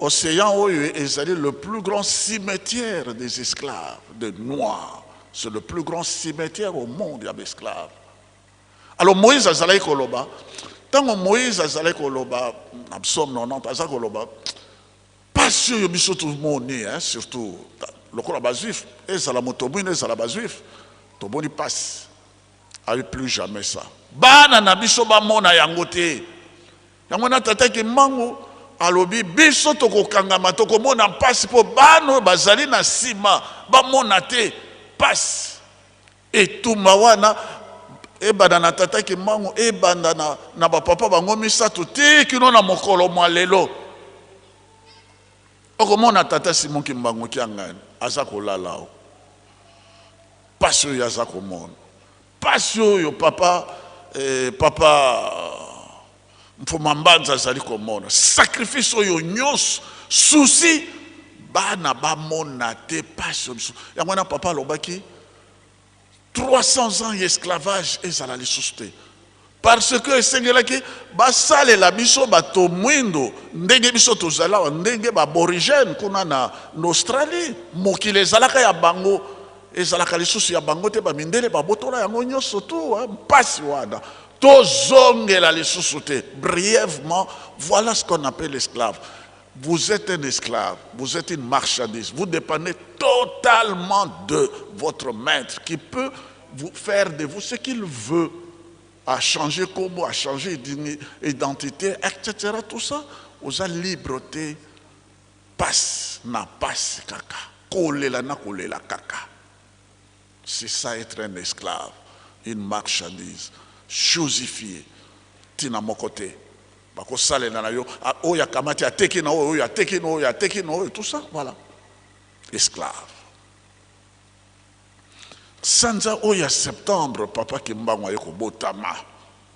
océan oyo ezali le plus grand cimetière des esclaves de noirs. C'est le plus grand cimetière au monde, il y a des esclaves. Alors Moïse azalaki koloba, tango Moïse azalaki koloba, na Psaume 90 azalaki koloba, pas sûr yo biso tout moni hein, surtout lokola ba juif, ezala motobuni ezala ba juif, toboni passe. Ayi plus jamais ça. Bana na biso ba mona yango te. Yango na tata ki mango alobi biso tokokangama tokomona passe po bano bazali na sima ba mona te. Passe et tout mawana ebanda na tata ki mango ebanda na ba papa bango misato te kino na mokolo mwalelo okomona tata Simon ki mbango ki angani aza kolala o pasio ya za komona pasio yo papa mfuma mbanza azali komona sacrifice oyo nyos souci bana ba mona te pasio biso yango na papa lobaki 300 ans d'esclavage ezala lisusu te parce que esengelaki basalela biso bato mwindo ndenge biso tozala ndenge baborigène kuna na Australie mokili ezalaka ya bango ezalaka lisusu ya bango te bamindele babotola yango nyonso tu mpasi wana tozongela lisusu te. Brièvement, voilà ce qu'on appelle l'esclave. Vous êtes un esclave, vous êtes une marchandise, vous dépendez totalement de votre maître qui peut vous faire de vous ce qu'il veut, à changer comme, à changer d'identité, etc. Tout ça, vous avez liberté, passe, na passe, kaka, kolela na kolela kaka. C'est ça être un esclave, une marchandise, chosifiée, tina mokote. Bako sale na yo, oya kamati ya teki na oya teki na oya teki na oya, tout ça, voilà. Esclave. Sanza oya septembre, papa Kimbango yeko botama.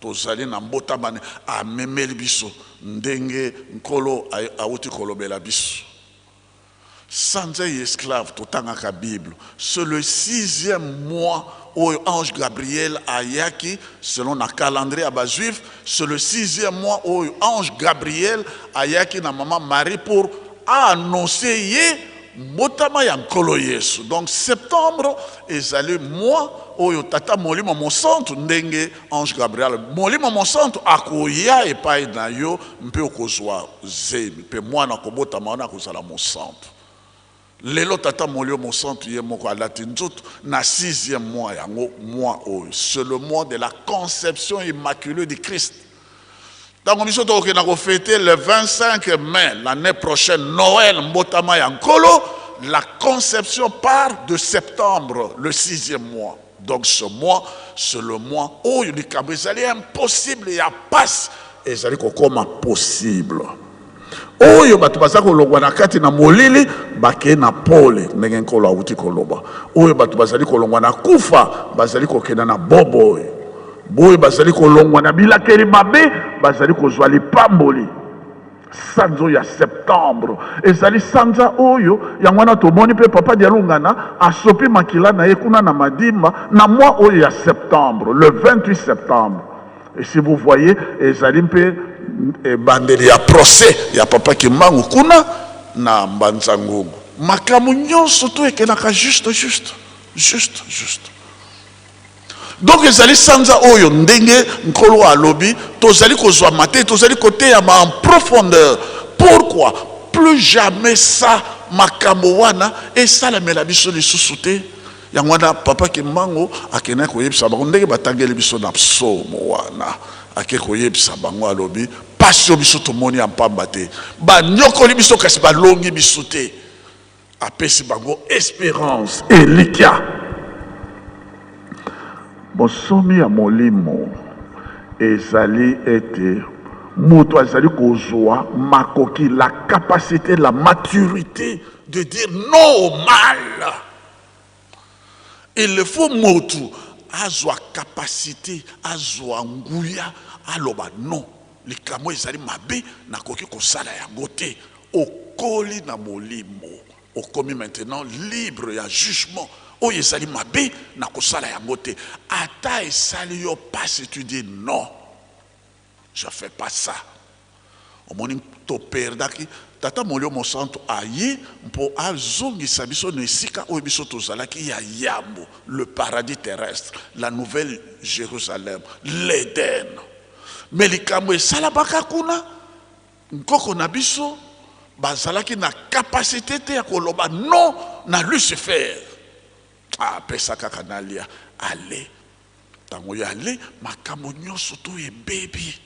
Tozali na botama a memeli biso, ndenge nkolo auti kolobela biso. Sanza esclave, totanga Bible. C'est le 6e mois où ange Gabriel a yaki, selon le calendrier juif, c'est le 6e mois où ange Gabriel a yaki na maman Marie pour annoncer motama ya nkolo Yesu. Donc septembre ezali mois où tata molimo mon santo ndenge ange Gabriel molimo mon santo akoya epai na yo mpe okozwa zemi mpe mwana kobotama wana kozala mon santo. Lelo tata molio mon santo ye moko alati nzoto na 6e mois yango mois oyo. C'est le mois de la conception immaculée du Christ. Donc nous sommes fêter le 25 mai l'année prochaine Noël mbotama ya nkolo. La conception part de septembre, le 6e mois. Donc ce mois, c'est le mois où il est impossible, il y a passe et ça dit comment possible. Oyo batu bazako longwa na kati na molili bake na pole ndenge nkolo awuti koloba. Oyo batu bazali kolongwa na kufa bazali kokenda na bobo. Boyo bazali kolongwa na bilakeli mabe bazali kozwa lipamboli. Sanzo ya septembre ezali sanza oyo yangwana tomoni pe papa dialungana asopi makila na ye kuna na madimba na mois oyo ya septembre, le 28 septembre. Et si vous voyez ezali mpe bandeli ya procès ya papa Kimbangu kuna na Mbanza Ngungu. Makamu nyonso to ekenaka juste. Donc ezali sanza oyo ndenge nkolo alobi tozali kozwa mate tozali koteya en profondeur. Pourquoi plus jamais ça makambo wana esalamela biso lisusu te. Yangwana papa Kimbangu akena koyebisa bango ndenge batangeli biso na psomo wana ake koyebisa bango alobi pasio biso tomoni ya mpamba te banyokoli biso kasi balongi biso te apesi bango espérance elikia. Bosomi ya molimo ezali ete mutu azali kozwa makoki, la capacité, la maturité de dire non au mal. Il faut mutu azwa capacité, azwa nguya aloba non. Likamo ezali mabe nakoki kosala yango te. Okoli na molimo okomi maintenant libre ya jugement. Oyo ezali mabe na kosala yango te. Ata esali yo passe tu dis non. Je fais pas ça. Omoni to perdaki tata molio mosanto aye mpo azongisa biso na esika oyo biso tozalaki ya yambo, le paradis terrestre, la nouvelle Jérusalem, l'Éden. Mais likambo esala baka kuna nkoko na biso bazalaki na capacité te ya koloba non na Lucifer. Ah, pesa kaka nalia ale tango ya ale makambo nyonso to e baby.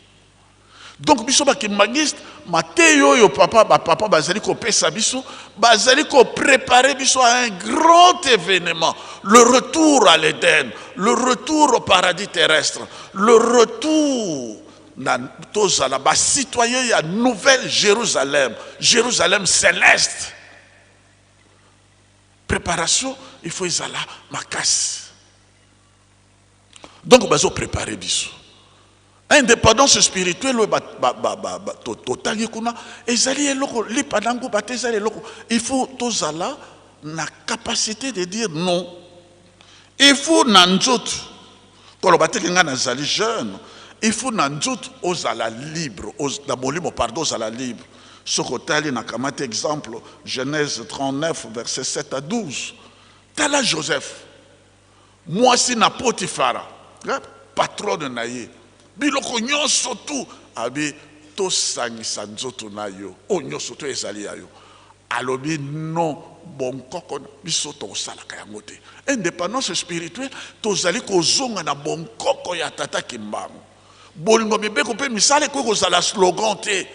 Donc biso bakimangiste mateyo yo papa bazali ko pesa biso bazali ko préparer biso à un grand événement, le retour à l'Éden, le retour au paradis terrestre, le retour na tozala ba citoyen ya nouvelle Jérusalem, Jérusalem céleste. Préparation, il faut ezala makasi. Donc bazo préparer biso. Indépendance spirituelle totangi kuna ezali eloko lipanango batezali eloko. Il faut tozala na capacité de dire non. Il faut nanzout kolo batekinga nazali jeune. Il faut nanzout ozala libre, d'abord pardon ozala libre. Sokotali na kamate exemple Genèse 39 verset 7 à 12. tala Joseph mwasi na Potifara patron de naye biloko nyonso tu abi to sangisa nzoto na yo o nyonso to ezali ya yo alobi non bon koko biso to salaka yango te indépendance spirituelle tozali kozonga na bon koko ya tata kimbangu bolingo mibeko pe misale ko kozala slogan te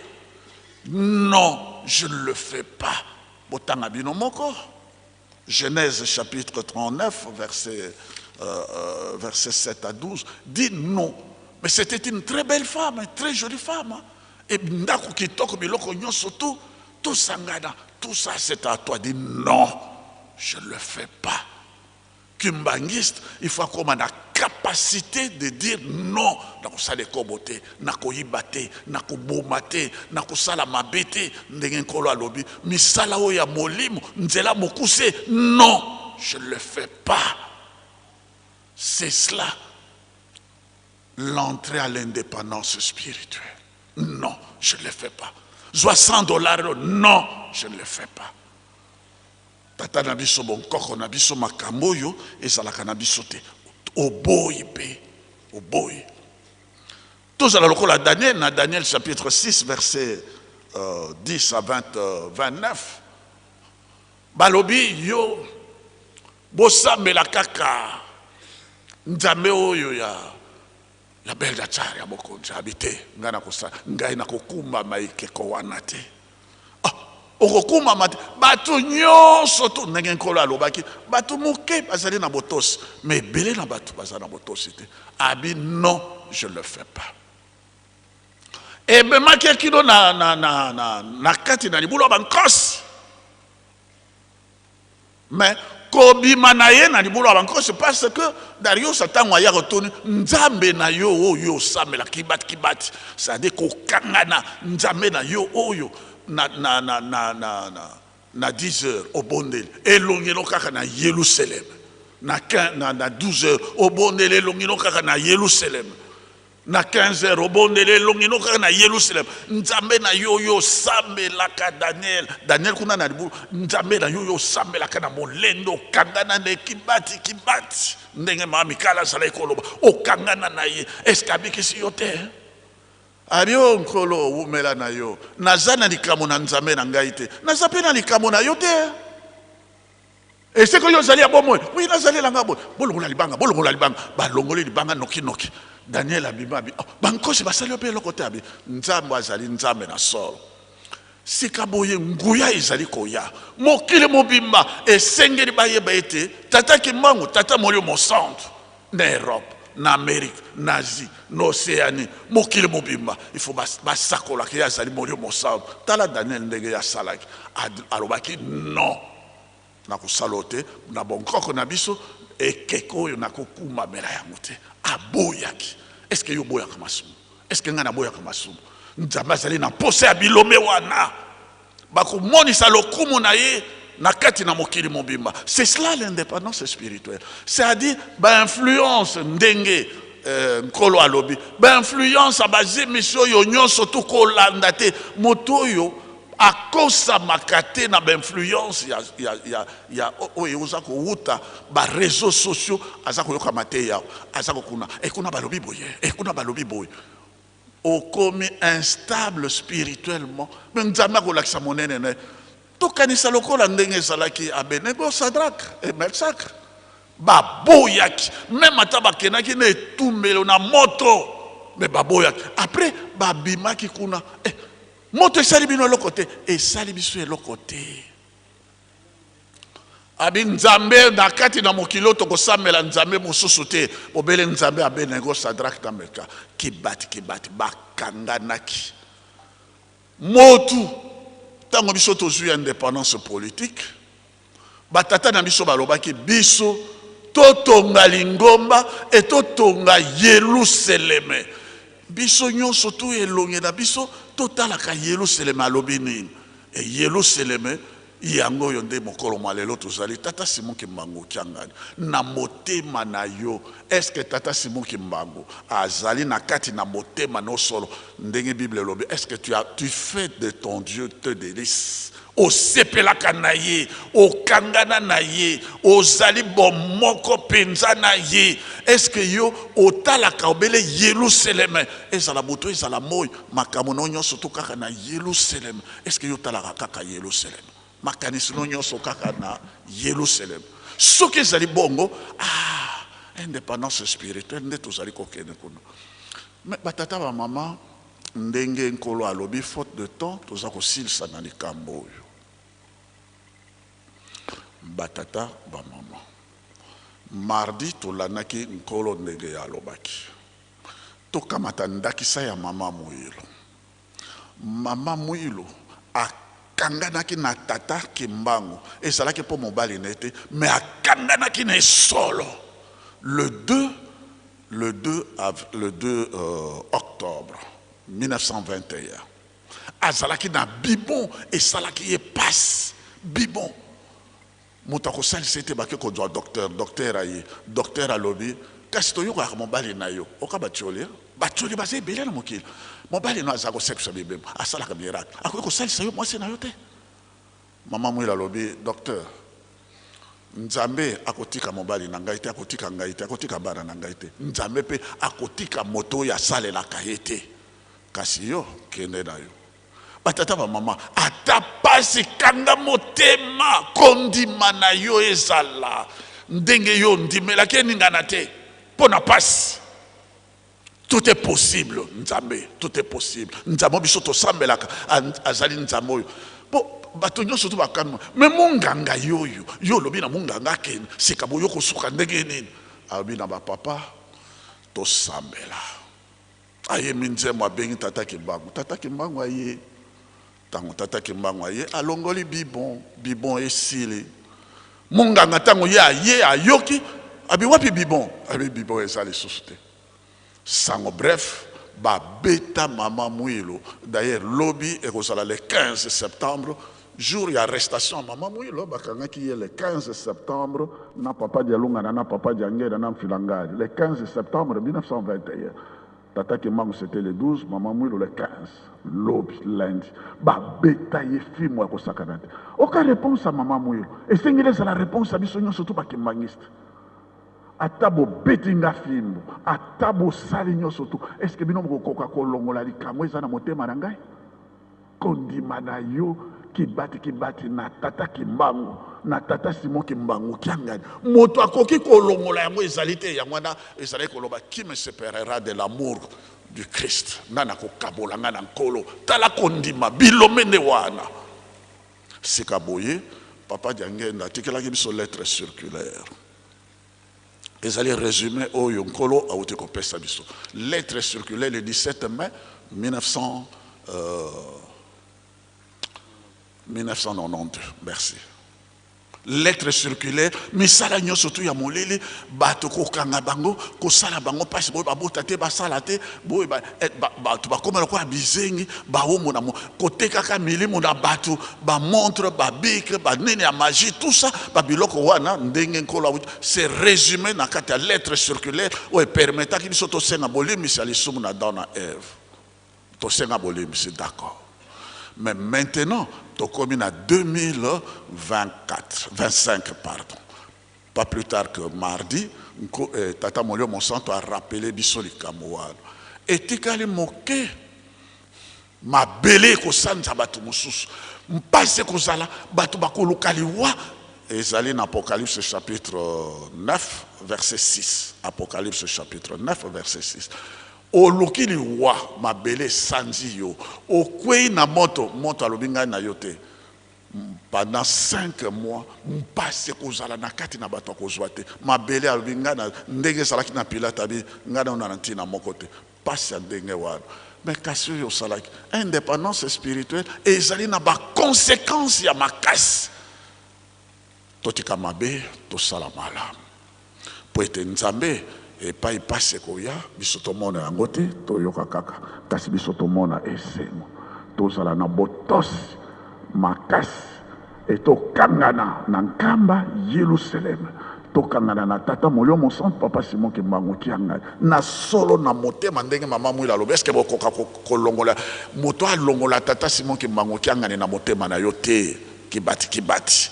non je ne le fais pas botanga bino moko Genèse chapitre 39 verset 7 à 12 dit non. Mais c'était une très belle femme, une très jolie femme. Et ndako kitoko biloko nyonso tout sangana, tout ça c'est à toi. Dit non, je ne le fais pas. Kimbangiste, il faut qu'on ait la capacité de dire non. Nako sale kobote, nako yibate, nako bomate, nako sala mabete, ndenge nkolo alobi, misala o ya molimo, nzela mokuse, non, je ne le fais pas. C'est cela, l'entrée à l'indépendance spirituelle. Non, je ne le fais pas. Soit $100, non, je ne le fais pas. Tata na biso bon koko na biso makambo yo ezalaka na biso te oboyi pe oboyi tozala lokola Daniel na Daniel chapitre 6 verset 10 à 29 balobi yo bosambela kaka nzambe oyo ya Beldatsar ya mokonzi abite ngana kosa ngai na kokumba maikeko wana te okokuma mate bato nyonso to ndenge nkolo alobaki bato moke bazali na botosi mais ebele na bato bazali na botosi te abi non je ne le fais pas ebemaki akino na kati na libulu ya bankosi mais kobima na ye na libulu ya bankosi parce que Darius atango aya kotoni nzambe na yo oyo osambela kibati c'est-à-dire kokangana nzambe na yo oyo na 10 heures au bondel elongelo kaka na Yerusalem na 12 heures au bondel elongelo kaka na Yerusalem na 15 heures au bondel elongelo kaka na Yerusalem nzambe na yo sambelaka Daniel kuna na libu nzambe na yo sambelaka na molendo kangana ne kibati ndenge mami kala sala ikoloba okangana na ye eskabikisi yote Ario nkolo umela na yo nazana likamo na nzambe na ngai te naza na likamo na yo te ese ko yo zali abomo oui nazali la ngabo bolongola libanga balongoli libanga noki Daniel abibabi bankosi basali pe lokote abi nzambe azali nzambe na solo sikaboye nguya ezali koya mokile mobimba esengeli bayeba ete tata kimbangu tata molio mo centre na Europe na Amérique, na Asie, na Océanie, mokile mobimba, il faut basakola ki azali molio mosao. Tala Daniel ndenge ya salaki. Alobaki non. Na kusalote, na bonkoko na biso ekeko yo na kokuma mela yango te. Aboyaki. Est-ce que yo boyaka masumu? Est-ce que ngana boyaka masumu? Nzamba azali na pose ya bilome wana. Bakomonisa lokumu na ye nakati na mokili mobimba. C'est cela l'indépendance spirituelle. C'est-à-dire influence ndenge nkolo alobi. Influence abazi misio yo nyonso to kolanda te moto yo akosa makate na influence ya oyo oza ko wuta ba réseaux sociaux azako yoka mate ya azako kuna ekuna balobi boye okomi instable spirituellement mais nzamba ko lakisa monene ne to kanisa lokola ndenge ezalaki Abednego Sadrak et Meshach baboyaki même ata bakenaki na etumbelo na moto mais baboyaki après babimaki kuna moto esali bino eloko te esali biso eloko te abi nzambe na kati na mokili tokosambela nzambe mosusu te obele nzambe Abednego Sadrak na Meshach kibati bakanganaki motu tango biso tozwi indépendance politique batata na biso balobaki biso totonga lingomba et totonga Yerusalem biso nyonso tu elonge na biso totalaka Yerusalem alobi nini et Yerusalem yango yo nde mokolo malelo tozali tata Simon Kimbangu kiangani na motema na yo. Est-ce que tata Simon Kimbangu azali na kati na motema no solo ndenge Bible lobi? Est-ce que tu fais de ton Dieu te délice? O sepelaka na ye, o kangana na ye, o zali bomoko penza na ye. Est-ce que yo otalaka obele Yerusalem? Ezala boto ezala moy makamono nyonso to kaka na Yerusalem. Est-ce que yo talaka kaka Yerusalem? Makanisi no nyonso kaka na Yerusalem. Soki ezali bongo, indépendance spirituelle nde tozali kokende kuna. Mais batata ba mama ndenge nkolo alobi faute de temps toza kosilisa na likambo oyo. Batata ba mama mardi tolanaki nkolo ndenge ya alobaki tokamata ndakisa ya mama Muilo. Mama Muilo akanganaki na tata Kimbangu ezalaki po mobali nete mais akanganaki na solo le 2 octobre 1921 azalaki na bibon esalaki ye passe bibon motako sali c'était bake ko docteur aye docteur alobi kasi to yoko mobali na yo okabatioli batioli base belé na mokili mobali no azako sexe bibem asalaka miracle akoki ko sali sayo mwasi na yo te. Mama Muilo alobi docteur Nzambe akotika mobali na ngai te akotika ngai te akotika bana na ngai te Nzambe pe akotika moto ya sale la kayete kasi yo kende na yo. Batata ba mama ata pasi kanga motema kondima na yo ezala ndenge yo ndimela ke ningana te pona pasi. Tout est possible Nzambe, tout est possible. Nzambe biso to sambelaka azali Nzambe oyo. Bato nyonso to bakana me munganga yoyo yo lobi na munganga ken sikabo yo kosuka ndenge nini abi na ba papa to sambela aye minzemo abengi tata Kimbangu aye tango tata Kimbangu aye alongoli bibon esili munganga tango ye aye ayoki abi wapi bibon ezali susute sango bref ba beta mama Muilo d'ailleurs lobby et le 15 septembre jour d'arrestation maman Muilo bakanga qui est le 15 septembre na papa Dialunga na papa Diangera na Mfilangari le 15 septembre 1921 tata Kimbangu c'était le 12 maman Muilo le 15 lobby lundi ba beta ye fimo ko sakanate aucune réponse à maman Muilo et singile c'est la réponse à bisonyo surtout ba kimbangiste atabo betinga fimbo atabo sali nyoso tu est-ce que bino kokoka kolongola likambo eza na motema na ngai kondima na yo kibati na tata Kimbangu na tata Simon Kimbangu kiangani moto akoki kolongola yango ezali te yango na ezali koloba qui me séparera de l'amour du Christ nana kokabola ngana nkolo tala kondima bilomene wana sikaboye papa Diangenda tikelaki biso lettre circulaire. Ils allaient résumer au Yonkolo à Otekopesa Biso. Lettre circulaire le 17 mai 1992. Merci. Lettre circulaire, mais ça la surtout ya molele bato ko kanga bango ko sala bango passe bo babota te basala te bo ba to ba komela ko abizengi ba homo na mo côté kaka milimo na bato ba montre ba bic ba nene ya magie tout ça ba biloko wana ndenge nkola c'est résumé na kata lettre circulaire ou permettant qu'il soit au senga bolimi sali sumu na dona Eve to senga bolimi c'est d'accord. Mais maintenant, tu commis à 2025, pardon. Pas plus tard que mardi, Tata Molio Monsanto a rappelé Bissoli Kamouane. Et Tikali Moke, ma belle Kosanza Batumusus, Mpasse Kozala, Batubako Lokaliwa, et Zaline Apocalypse chapitre 9, verset 6. Apocalypse chapitre 9, verset 6. O lokili wa mabele sanzi yo o kwei na moto alobinga na yote pendant 5 mois mpase kozala na kati na bato kozwa te mabele alobinga na ndenge salaki na Pilate abi ngana na ntina mokote passe ndenge wana mais kasi yo salaki indépendance spirituelle et ezali na ba conséquences ya makasi totika mabe to sala malamu po ete Nzambe et pas y passe koya bisotomona yango te toyoka kaka kasi bisotomona esemo tozala na botos makasi et tokangana na nkamba Yerusalem tokangana na tata molio mon sang papa Simon Kimbangu kianga na solo na motema ndenge mama mwila lobe eske bokoka kolongola moto alongola tata Simon Kimbangu kianga na motema na yo te kibati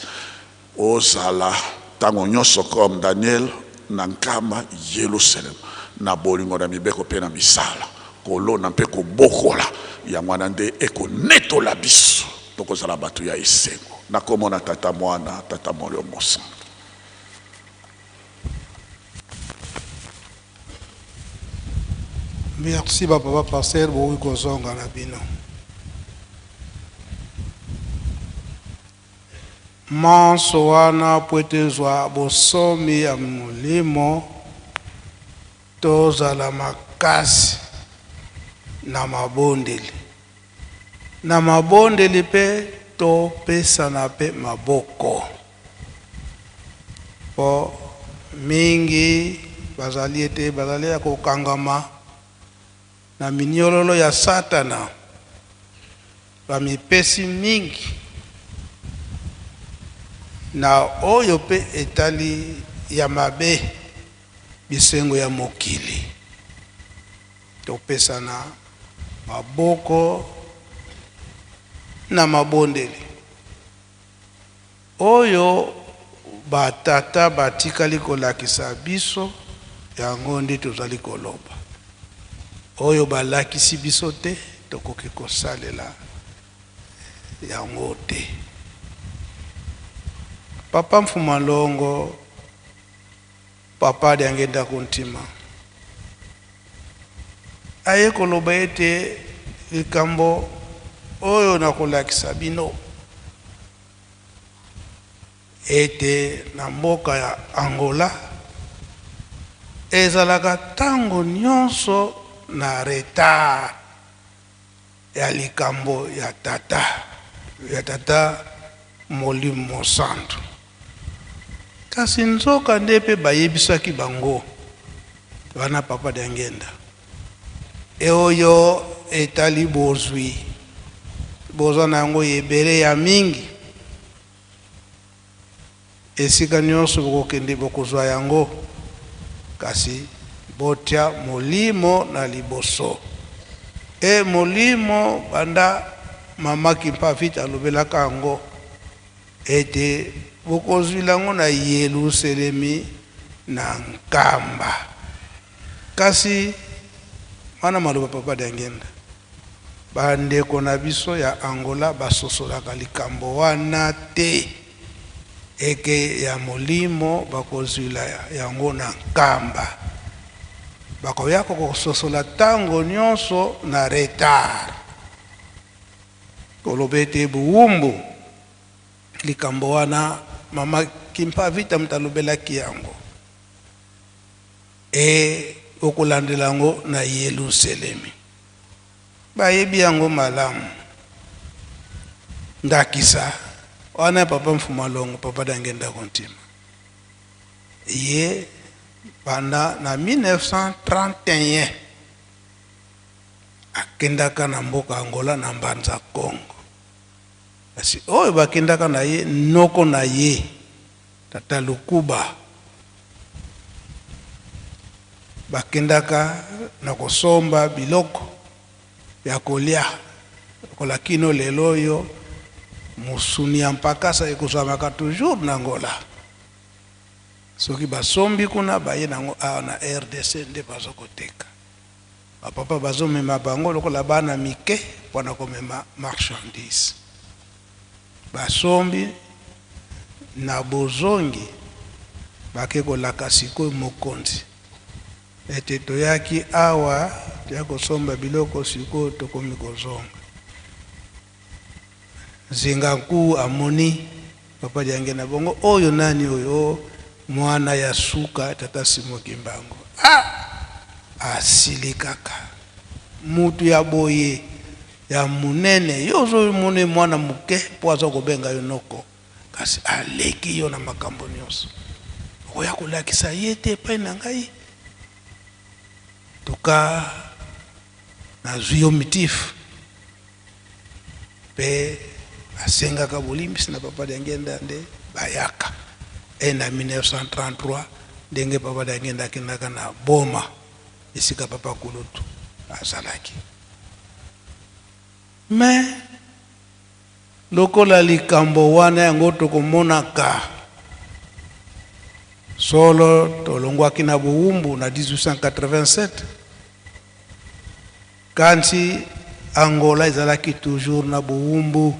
ozala tango nyonso comme Daniel na nkamba Yerusalem na bolingo na mibeko pe na misala kolona mpe kobokola ya mwana nde ekonetola biso tokozala bato ya esengo nakomona tata mwana tata molio mosa. Merci papa pasteur bowi kozonga na bino. Manso wana pwetezwa bosomi ya mulimo tozala makasi na mabondeli. Na mabondeli pe topesana pe maboko. Po mingi bazali ete bazali ya kokangama na minyololo ya satana bamipesi mingi na oyo pe etali ya mabe bisengo ya mokili topesana maboko na mabondeli oyo batata batikali kolakisa biso yango nde tozali koloba oyo balakisi biso te tokoki kosalela yango te. Papa Mfumalongo papa diangenda kontima aye koloba ete likambo oyo nakolakisa bino ete na mboka ya Angola ezalaka tango nyonso na retard ya likambo ya tata Molimo Santu kasi nzoka nde pe bayebisaki bango wana papa diangenda oyo etali bozwi bozwa na yango yebele ya mingi esika nyonso bokokende bokozwa yango kasi botia molimo na liboso molimo banda mama Kimpa vite alobelaka yango ete bokozwi lango na Yerusalemi na nkamba kasi mana maloba papa diangenda bandeko na biso ya Angola basosolaka likambo wana te eke ya molimo bakozwila yango na nkamba bakoya kososola tango nyonso na retard kolobete buwumbu likambo wana mama Kimpa vite mtalobelaki yango okulandela yango na Yerusalemi bayebi yango malamu ndakisa wana papa Mfumalongo papa diangenda kontima ye banda na 1931 akendaka na mboka Angola na mbanza Congo kasi oyo bakendaka na ye noko na ye tata Lukuba bakendaka na kosomba biloko ya kolia kola kino lelo oyo musuni ya mpakasa ekozwamaka toujours na Angola soki basombi kuna baye nango na RDC nde bazokoteka bapapa bazomema bango lokola bana mike mpona komema marchandise basombi na bozongi bake kolaka sikoyo mokonzi ete toyaki awa ya kosomba biloko sikoyo tokomi kozonga zinganku amoni papa diangenda bongo oyo nani oyo mwana ya suka tata Simon Kimbangu asili kaka mutu ya boye ya munene yozo mune mwana muke po aza kobenga yo noko kasi aleki yo na makambo nyonso oya kolakisa ye te epai na ngai toka nazwi yo mitifu pe asengaka bolimbisi na papa diangenda nde bayaka. Et en 1933 ndenge papa diangenda akendaka na boma esika papa Kulutu azalaki. Mais lokola likambo wana yango tokomonaka solo tolongwaki na Buumbu na 1887 kansi Angola ezalaki toujours na Buumbu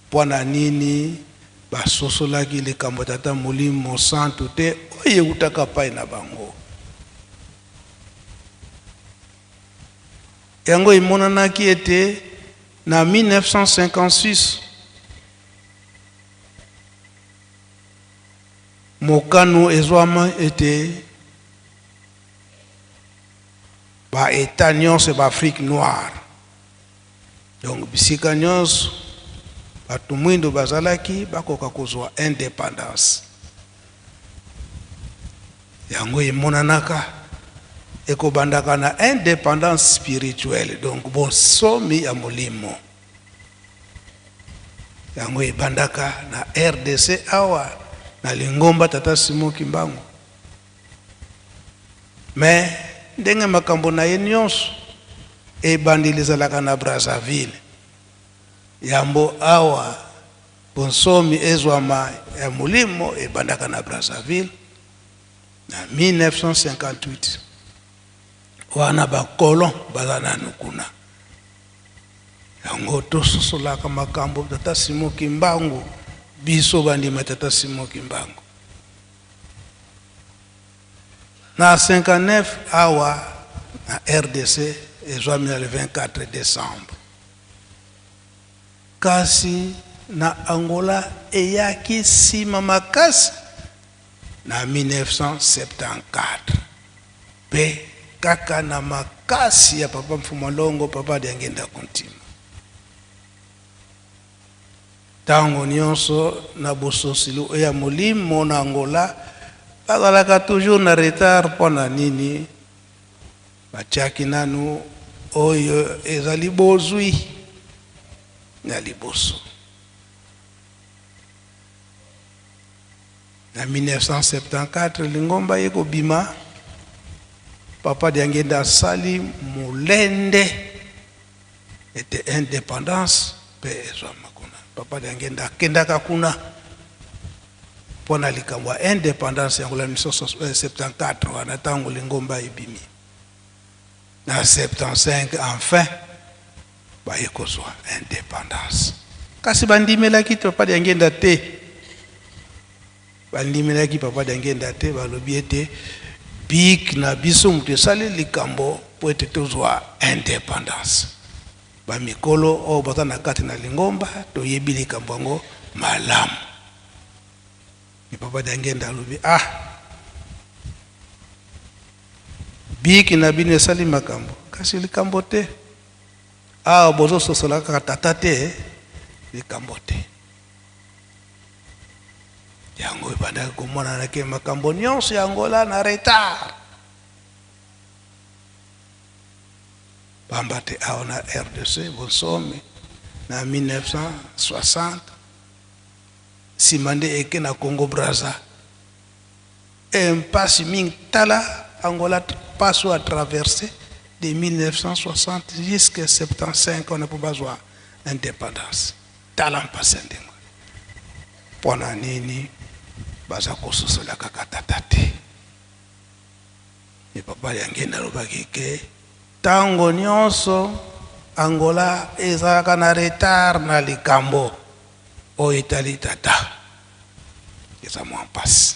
pona nini basosolaki likambo tata Molimo Santu te oye utaka pai na bango. Yango imonanaki ete na 1956 mokano ezwama ete ba État nyonso ba Afrique noire. Donc bisika nyonso batu mwindo bazalaki bakoka kozwa indépendance. Yango imonanaka ekobandaka na indépendance spirituelle, donc bonsomi ya Molimo. Yango ebandaka na RDC awa na Lingomba tata Simon Kimbangu. Mais ndenge makambo na ye nyonso ebandilizalaka na Brazzaville. Yambo awa bonsomi ezwama ya Molimo ebandaka na Brazzaville na 1958. Wana bakolon bazana nukuna. Yango tososolaka makambo tata Simon Kimbangu biso bandima tata Simon Kimbangu. Na 59 awa na RDC ezwami na le 24 décembre. Kasi na Angola eyaki sima makasi na 1974. Pe kaka na makasi ya papa Mfumalongo papa Diangenda Kuntima. Tango nyonso na bososilu ya Molimo na Angola bazalaka toujours na retard pona nini batiaki nanu oyo ezali bozwi na liboso. Na 1974 Lingomba yeko bima papa Diangenda sali mulende ete indépendance pe ezwama kuna. Papa Diangenda kendaka kuna pona likambo indépendance ya ngula 1974 wana tango Lingomba ibimi. Na 75 enfin ba ekozwa indépendance. Kasi bandimelaki papa Diangenda te. Bandimelaki papa Diangenda te balobi ete bik na biso mutu sali likambo po ete tozwa indépendance. Ba mikolo o bata na kati na Lingomba toyebi likambo yango malamu. Ni papa Diangenda alobi bik na bino sali makambo kasi likambo te. Bozo sosolaka tata te likambo te. Yango ibanda komona na ke makambo nyonso ya Angola na retard. Bambate aona RDC bonsomi na 1960 simande eke na Congo Brazza. Impasse ming tala Angola passe à traverser de 1960 jusqu'à 75 on a pas besoin d'indépendance. Talent passé ndingo. Pona nini baza kososola kakatate. Ni papa Diangenda lobaki ke tango nyonso Angola ezalaka na retard na likambo o Itali tata. Eza mwa passe.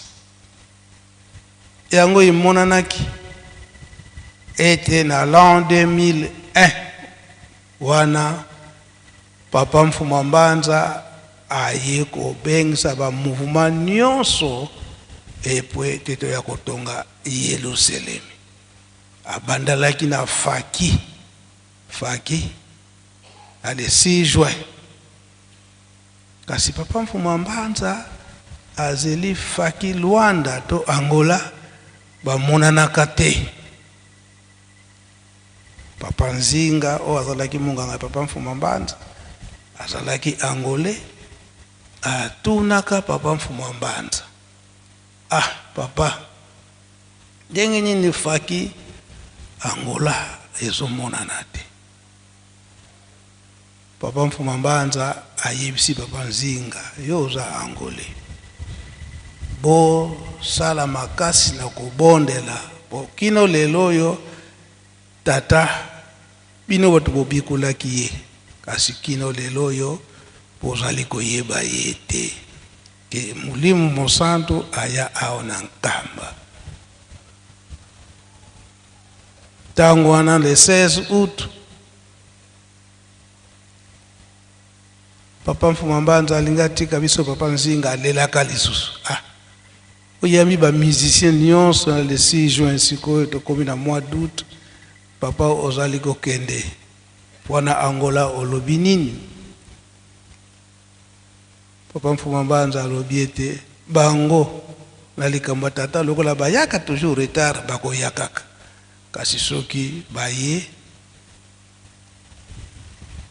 Yango imonanaki ete na l'an 2001 wana papa Mfuma Mbanza aye kobengisa ba mouvement nyonso epwe teto ya kotonga Yerusalem. Abandalaki na Faki à le 6 juin. Kasi papa Mfuma Mbanza azeli Faki Luanda to Angola bamonanaka te. Papa Nzinga o azalaki munganga papa Mfuma Mbanza azalaki angolais atunaka papa Mfumu Mbanza, papa ndenge nini faki Angola ezomonana te. Papa Mfumu Mbanza ayebisi papa Nzinga, yo oza angolais, bo sala makasi na kobondela bo kino lelo yo tata bino bato bobikolaki ye, kasi kino lelo yo bozali koyeba ye te ke Molimo Mosantu aya ao na nkamba. Tango wana le 16 août papa Mfumu Mbanza alingatika biso papa Nzinga alelaka lisusu. Oyami ba musicien nyonso le 6 juin sikoyo tokomi na mois d'août, papa ozali kokende wana Angola olobi nini? Papa Mfumu Mbanza alobi ete bango na likambo tata lokola bayaka toujours retard bakoyakaka, kasi soki baye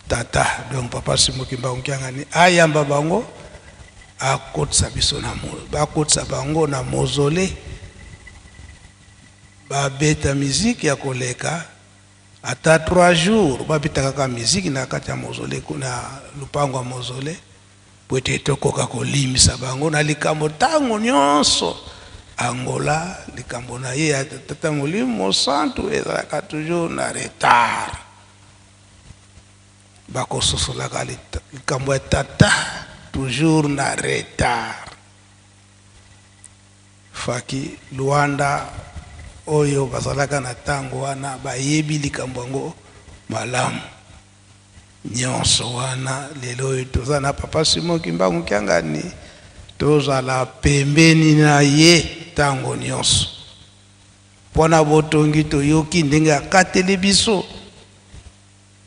tata donc papa Simoki Mbangu Kiangani ayamba bango akotsa biso na bakotsa bango na mausolée, babeta musique ya koleka ata 3 jours babeta kaka musique na kati ya mausolée kuna lupango ya mausolée po ete tokoka kolimisa bango na likambo tango nyonso Angola. Likambo na ye ya tata Molimo Mosantu ezalaka toujours na retard, bakososolaka likambo ya tata toujours na retard. Faki Luanda oyo bazalaka na tango wana bayebi likambo yango malamu nyonso wana. Lelo toza na papa Simoki Mbangu Kiangani, tozala pembeni na ye tango nyonso pona botongi toyoki ndenge akateli biso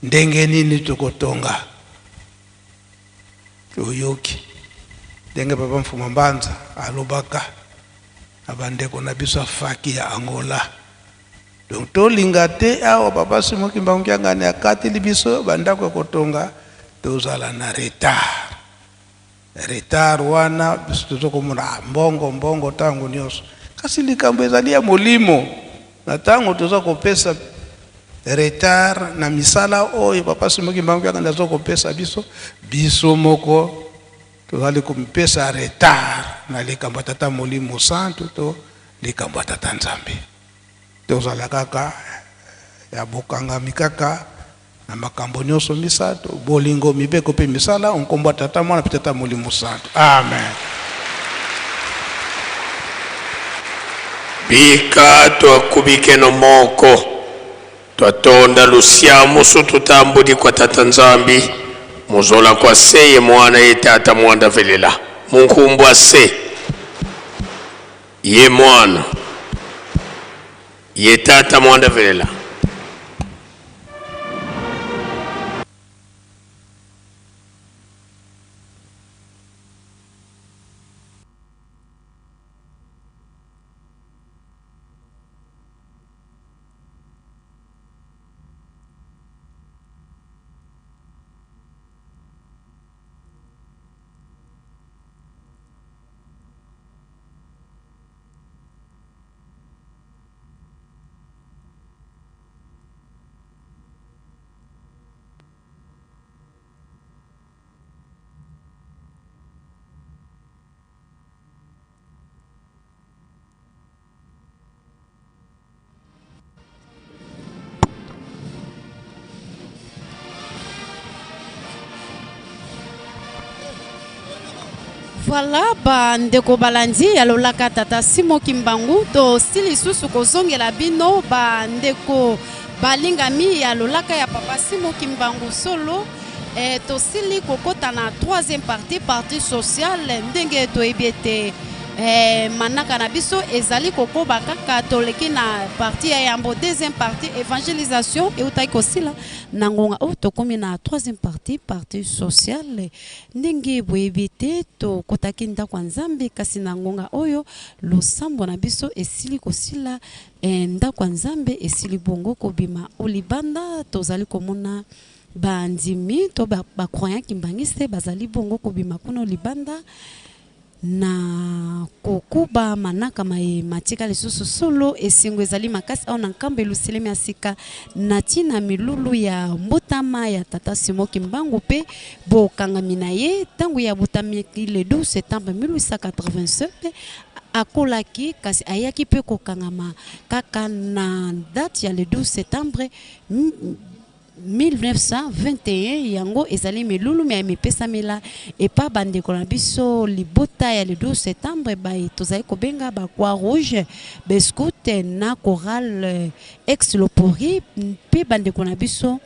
ndenge nini tokotonga toyoki ndenge papa Mfumu Mbanza alobaka abandeko na biso faki ya Angola. Donc tolinga te awa papa Simoki Mbangu Kiangani akateli biso bandako kotonga tozala na retard wana biso tozokomona mbongo tango nyonso, kasi likambo ezali ya Molimo na tango toza kopesa retard na misala oyo papa Simoki Mbangu Kiangani azokopesa biso moko tozali kompesa retard na likambo tata Molimo Mosantu to likambo tata Nzambe. Tozala kaka ya bokangami kaka na makambo nyonso misato bolingo mibeko pe misala onkomba tata mwana tata Molimo Mosantu. Amen. Bika twakubike no moko twatonda lusia musu tutambudi kwa tata Nzambi muzola kwa seye mwana ye tata mwanda velela munkumbwa se ye mwana ye tata mwanda velela. Voilà, ndeko balandi alolaka tata Simoki Mbangu to stili susu kozongela bino ndeko balingami alolaka ya papa Simoki Mbangu solo to stili kokota na 3e partie sociale ndenge to ebiete manaka na biso ezali kokoba kaka toleki na partie ya yambo 2e partie évangélisation et utai kosila nangonga o tokomi na 3e partie sociale ndenge boyebite to kotaki ndako Nzambe kasi nangonga oyo losambo na biso esili kosila ndako Nzambe esili bongo kobima olibanda tozali komona bandimi to croyant kimbangiste bazali bongo kobima kuno libanda na kokuba manaka matika lisusu solo esingo ezali makasi au na nkambe luselemi asika na tina milulu ya mbotama ya tata Simon Kimbangu pe bokangami na ye tangu ya botami le 12 septembre 1887 akolaki kasi ayaki pe kokangama kaka na date ya le 12 septembre 1921 yango ezali milulu me mipesa mela et pas bande ko na biso libota ya le 12 septembre ba tozali kobenga ba Croix Rouge bescoute na chorale ex lopori pe bande ko na biso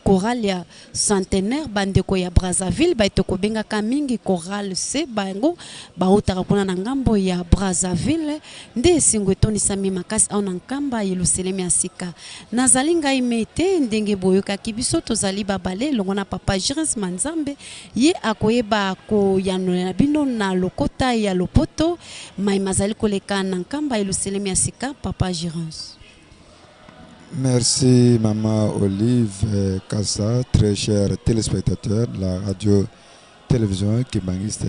chorale ya centenaire bandeko ya Brazzaville ba tokobenga kamingi chorale se bango ba utaka kuna na ngambo ya Brazzaville nde singo toni sami makasi au na nkamba yeluselemi asika nazalinga imete ndenge boyoka kibiso tozali babale longona papa Jirens Manzambe ye akoyeba ko yanola bino na lokota ya lopoto mai mazali koleka na nkamba yeluselemi asika papa Jirens. Merci Maman Olive Kassa, très chers téléspectateurs de la radio-télévision Kimbangiste.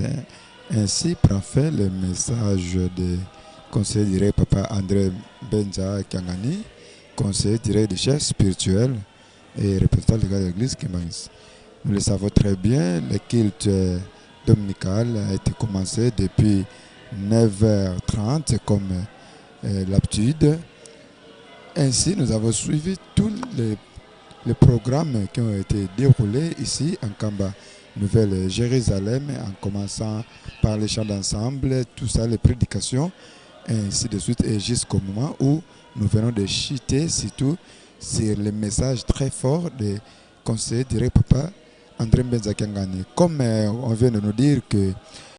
Ainsi prend fin le message de conseiller direct Papa André Benza Kiangani, conseiller direct de chef spirituel et représentant légal de l'église Kimbangiste. Nous le savons très bien, le culte dominical a été commencé depuis 9h30 comme l'habitude. Ainsi, nous avons suivi tous les programmes qui ont été déroulés ici en Kamba, Nouvelle-Jérusalem, en commençant par les chants d'ensemble, tout ça, les prédications, et ainsi de suite, et jusqu'au moment où nous venons de chuter surtout sur le message très fort des conseillers direct Papa André Benza Kiangani. Comme on vient de nous dire que